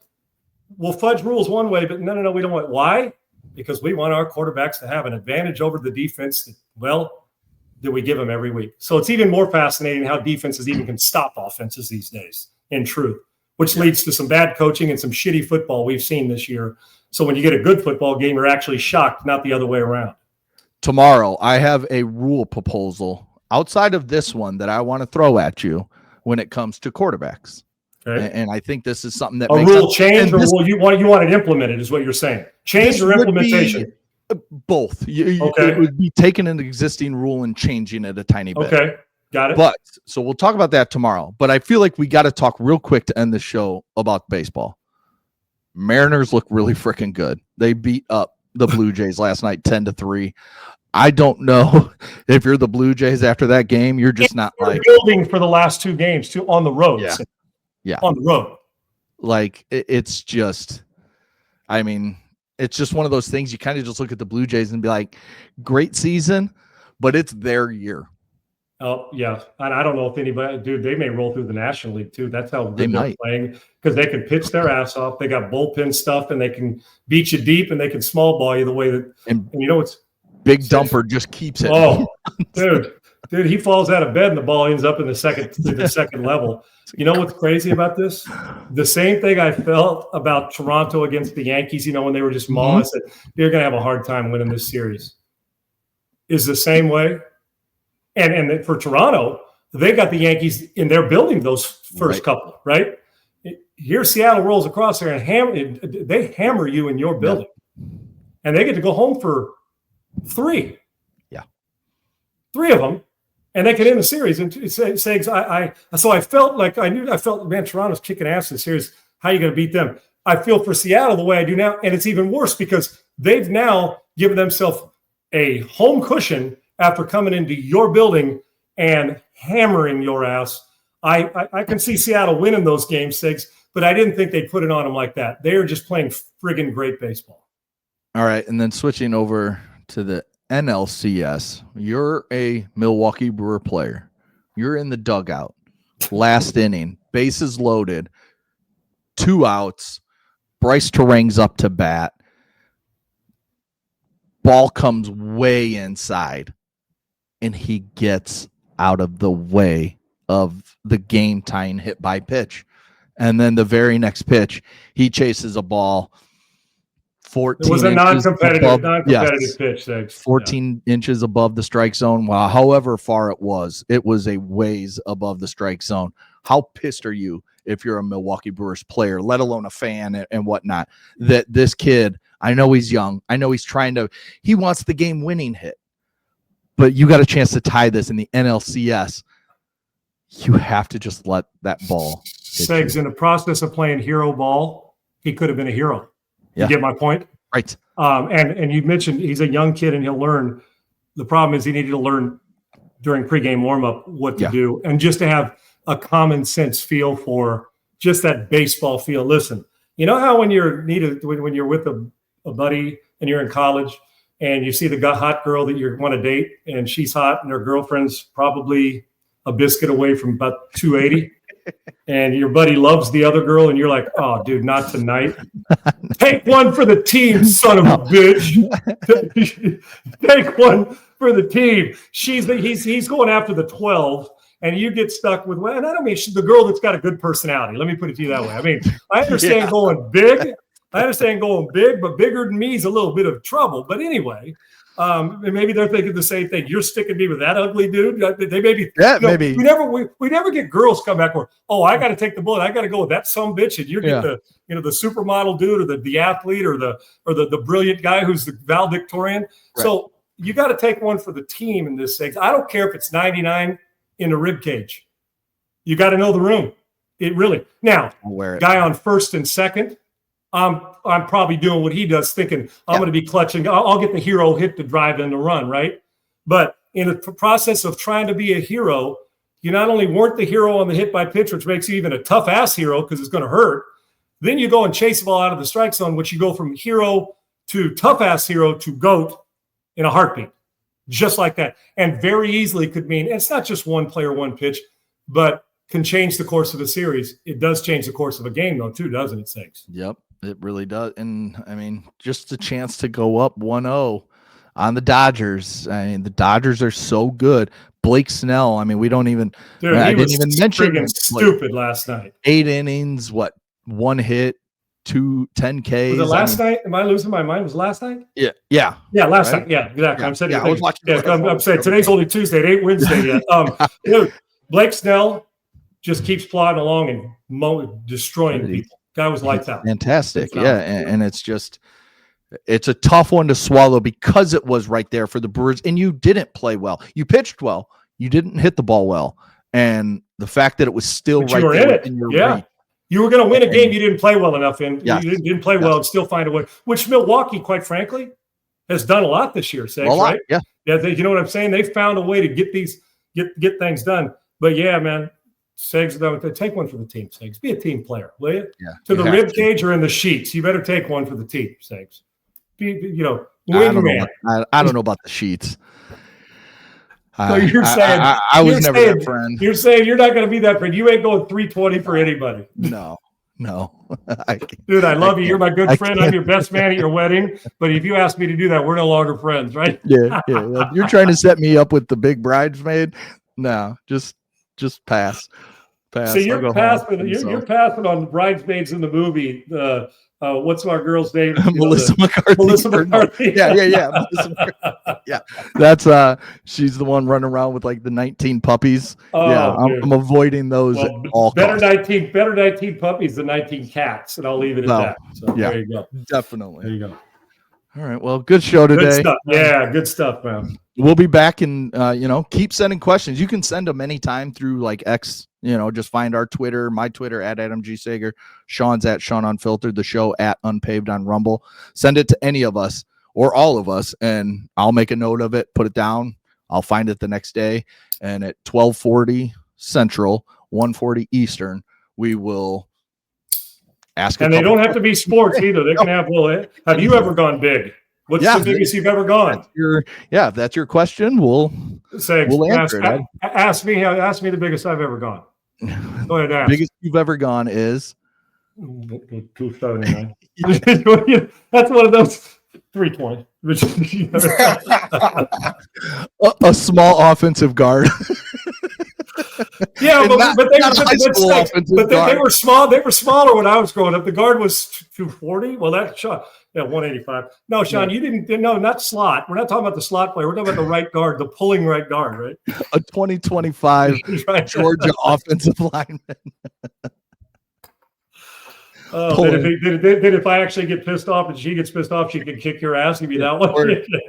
We'll fudge rules one way, but no, we don't want. Why? Because we want our quarterbacks to have an advantage over the defense that we give them every week. So it's even more fascinating how defenses even can stop offenses these days, in truth, which leads to some bad coaching and some shitty football we've seen this year. So when you get a good football game, you're actually shocked, not the other way around. Tomorrow, I have a rule proposal outside of this one that I want to throw at you when it comes to quarterbacks. Okay. And I think this is something that makes rule change, or you want it implemented, is what you're saying. Change or implementation? Both. It would be taking an existing rule and changing it a tiny bit. Okay, got it. But so we'll talk about that tomorrow. But I feel like we got to talk real quick to end the show about baseball. Mariners look really freaking good. They beat up the Blue Jays last night 10-3. I don't know if you're the Blue Jays after that game. You're just not like building for the last 2 games too on the road. Yeah, on the road. Like it's just, I mean, it's just one of those things. You kind of just look at the Blue Jays and be like, great season, but it's their year. Oh yeah, and I don't know if anybody, dude, they may roll through the National League too. That's how good they're playing, because they can pitch their ass off. They got bullpen stuff, and they can beat you deep, and they can small ball you the way that. And you know what's Big Dumper just keeps it. Oh, dude, he falls out of bed and the ball ends up in the second level. You know what's crazy about this? The same thing I felt about Toronto against the Yankees. You know, when they were just mauling, I said they're going to have a hard time winning this series. Is the same way. And for Toronto, they got the Yankees in their building those first couple, right? Here, Seattle rolls across there and they hammer you in your building, and they get to go home for 3. Yeah, 3 of them, and they can end the series. And so I felt like man, Toronto's kicking ass in the series. How are you going to beat them? I feel for Seattle the way I do now, and it's even worse because they've now given themselves a home cushion after coming into your building and hammering your ass. I can see Seattle winning those games, Sigs, but I didn't think they'd put it on them like that. They are just playing friggin' great baseball. All right, and then switching over to the NLCS, you're a Milwaukee Brewer player. You're in the dugout, last inning, bases loaded, 2 outs, Bryce Terang's up to bat, ball comes way inside, and he gets out of the way of the game-tying hit by pitch. And then the very next pitch, he chases a ball 14 It was a inches non-competitive pitch. Thanks. 14 inches above the strike zone. Wow, however far it was a ways above the strike zone. How pissed are you if you're a Milwaukee Brewers player, let alone a fan and whatnot, that this kid, I know he's young, I know he wants the game-winning hit, but you got a chance to tie this in the NLCS. You have to just let that ball hit Segs, you. in the process of playing hero ball, he could have been a hero. You get my point? Right. And you mentioned he's a young kid and he'll learn. The problem is he needed to learn during pregame warmup what to do, and just to have a common sense feel for just that baseball feel. Listen, you know how when you're with a buddy and you're in college and you see the hot girl that you want to date and she's hot and her girlfriend's probably a biscuit away from about 280 and your buddy loves the other girl and you're like, oh, dude, not tonight. Take one for the team, son of a bitch. Take one for the team. He's going after the 12, and you get stuck with, and I don't mean she's the girl that's got a good personality. Let me put it to you that way. I mean, I understand going big. But bigger than me is a little bit of trouble. But anyway, and maybe they're thinking the same thing. You're sticking me with that ugly dude. They maybe, maybe we never get girls come back where, oh, I got to take the bullet. I got to go with that sumbitch, and you get the supermodel dude or the athlete or the brilliant guy who's the valedictorian. Right. So you got to take one for the team in this thing. I don't care if it's 99 in the rib cage. You got to know the room. It really now. Guy on first and second. I'm probably doing what he does, thinking I'm going to be clutching. I'll get the hero hit to drive in the run, right? But in the process of trying to be a hero, you not only weren't the hero on the hit by pitch, which makes you even a tough ass hero because it's going to hurt. Then you go and chase the ball out of the strike zone, which you go from hero to tough ass hero to GOAT in a heartbeat, just like that. And very easily could mean it's not just one player, one pitch, but can change the course of a series. It does change the course of a game, though, too, doesn't it, Sakes? Yep. It really does. And I mean, just a chance to go up 1-0 on the Dodgers. I mean, the Dodgers are so good. Blake Snell, I mean, we don't even, dude, I didn't even mention him. Stupid last night. 8 innings, one hit, 10 Ks. Was it last night? Am I losing my mind? Was it last night? Yeah. Last night. Yeah, exactly. I'm saying, I was watching. I'm saying today's only Tuesday. It ain't Wednesday yet. Dude, Blake Snell just keeps plodding along and destroying people. Guy was lights out. Fantastic. And it's a tough one to swallow because it was right there for the Brewers, and you didn't play well. You pitched well. You didn't hit the ball well. And the fact that it was still right there in your reach. You were going to win a game you didn't play well enough in. You didn't play well and still find a way, which Milwaukee, quite frankly, has done a lot this year, right? Yeah. You know what I'm saying? They found a way to get things done. But yeah, man. Segs, take one for the team, Segs. Be a team player, will you? Yeah. To the rib cage or in the sheets. You better take one for the team, Segs. I don't know about the sheets. So you're saying I was never that friend. You're saying you're not going to be that friend. You ain't going 320 for anybody. No. Dude, I love you. You're my good friend. I'm your best man at your wedding. But if you ask me to do that, we're no longer friends, right? Yeah. You're trying to set me up with the big bridesmaid? No, just pass. So you're passing on the bridesmaids in the movie. What's our girl's name? Melissa McCarthy. Yeah. Melissa McCarthy. Yeah. That's she's the one running around with like the 19 puppies. I'm avoiding those at all costs. 19 puppies than 19 cats, and I'll leave it at that. So there you go. Definitely. There you go. All right. Well, good show today. Good stuff. Yeah, good stuff, man. We'll be back and keep sending questions. You can send them anytime through like X, just find our Twitter, my Twitter at Adam G. Sager, Sean's at Sean Unfiltered, the show at Unpaved on Rumble. Send it to any of us or all of us, and I'll make a note of it, put it down. I'll find it the next day. And at 12:40 Central, 1:40 Eastern, we will ask. And they don't have to be sports either. They can have, have you ever gone big? What's the biggest you've ever gone? If that's your question, we'll answer it. Ask me the biggest I've ever gone. Go ahead, ask. Biggest you've ever gone is 279. That's one of those 320. A small offensive guard. Yeah, but they were small. They were smaller when I was growing up. The guard was 240. Well, that shot. Yeah, 185. No, Sean, you didn't. No, not slot. We're not talking about the slot player. We're talking about the right guard, the pulling right guard, right? A 2025 right. Georgia offensive lineman. Oh, then if I actually get pissed off and she gets pissed off, she can kick your ass. Give you that one.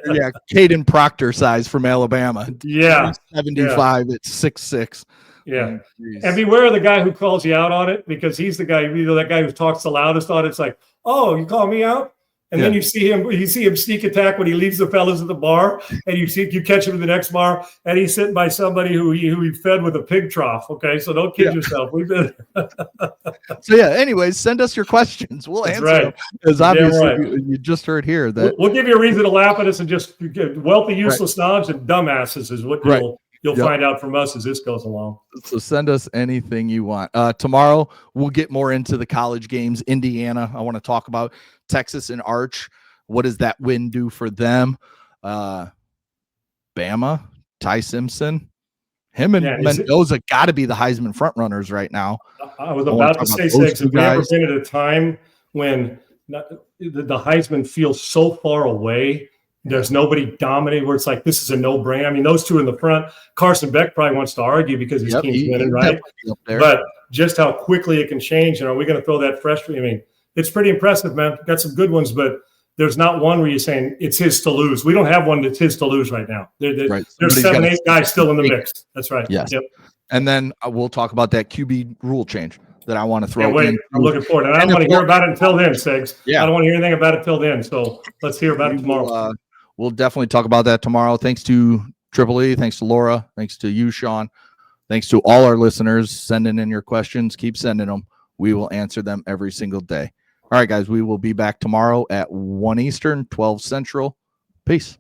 Yeah, Caden Proctor size from Alabama. Yeah, 75 at 6'6". Yeah, and beware of the guy who calls you out on it, because he's the guy, that guy who talks the loudest on it. It's like, oh, you call me out, and then you see him sneak attack when he leaves the fellas at the bar, and you catch him in the next bar, and he's sitting by somebody who he fed with a pig trough. Okay, so don't kid yourself. We've been. So yeah. Anyways, send us your questions. We'll answer them. Because obviously you just heard here that we'll give you a reason to laugh at us, and just get wealthy, useless knowledge and dumbasses is what you'll find out from us as this goes along. So send us anything you want. Tomorrow we'll get more into the college games. Indiana, I want to talk about Texas and Arch. What does that win do for them? Bama, Ty Simpson, him and Mendoza got to be the Heisman front runners right now. I was about to say, Six, have we ever been at a time when the Heisman feels so far away? There's nobody dominating where it's like, this is a no-brainer. I mean, those two in the front, Carson Beck probably wants to argue because his team's winning, right? But just how quickly it can change. And are we going to throw that freshman? I mean, it's pretty impressive, man. Got some good ones, but there's not one where you're saying it's his to lose. We don't have one that's his to lose right now. There's 7, 8 guys still in the mix. That's right. Yes. Yep. And then we'll talk about that QB rule change that I want to throw in. I'm looking forward. And I don't want to hear about it until then, Segs. Yeah. I don't want to hear anything about it till then. So let's hear about it tomorrow. We'll definitely talk about that tomorrow. Thanks to Triple E. Thanks to Laura. Thanks to you, Sean. Thanks to all our listeners sending in your questions. Keep sending them. We will answer them every single day. All right, guys. We will be back tomorrow at 1 Eastern, 12 Central. Peace.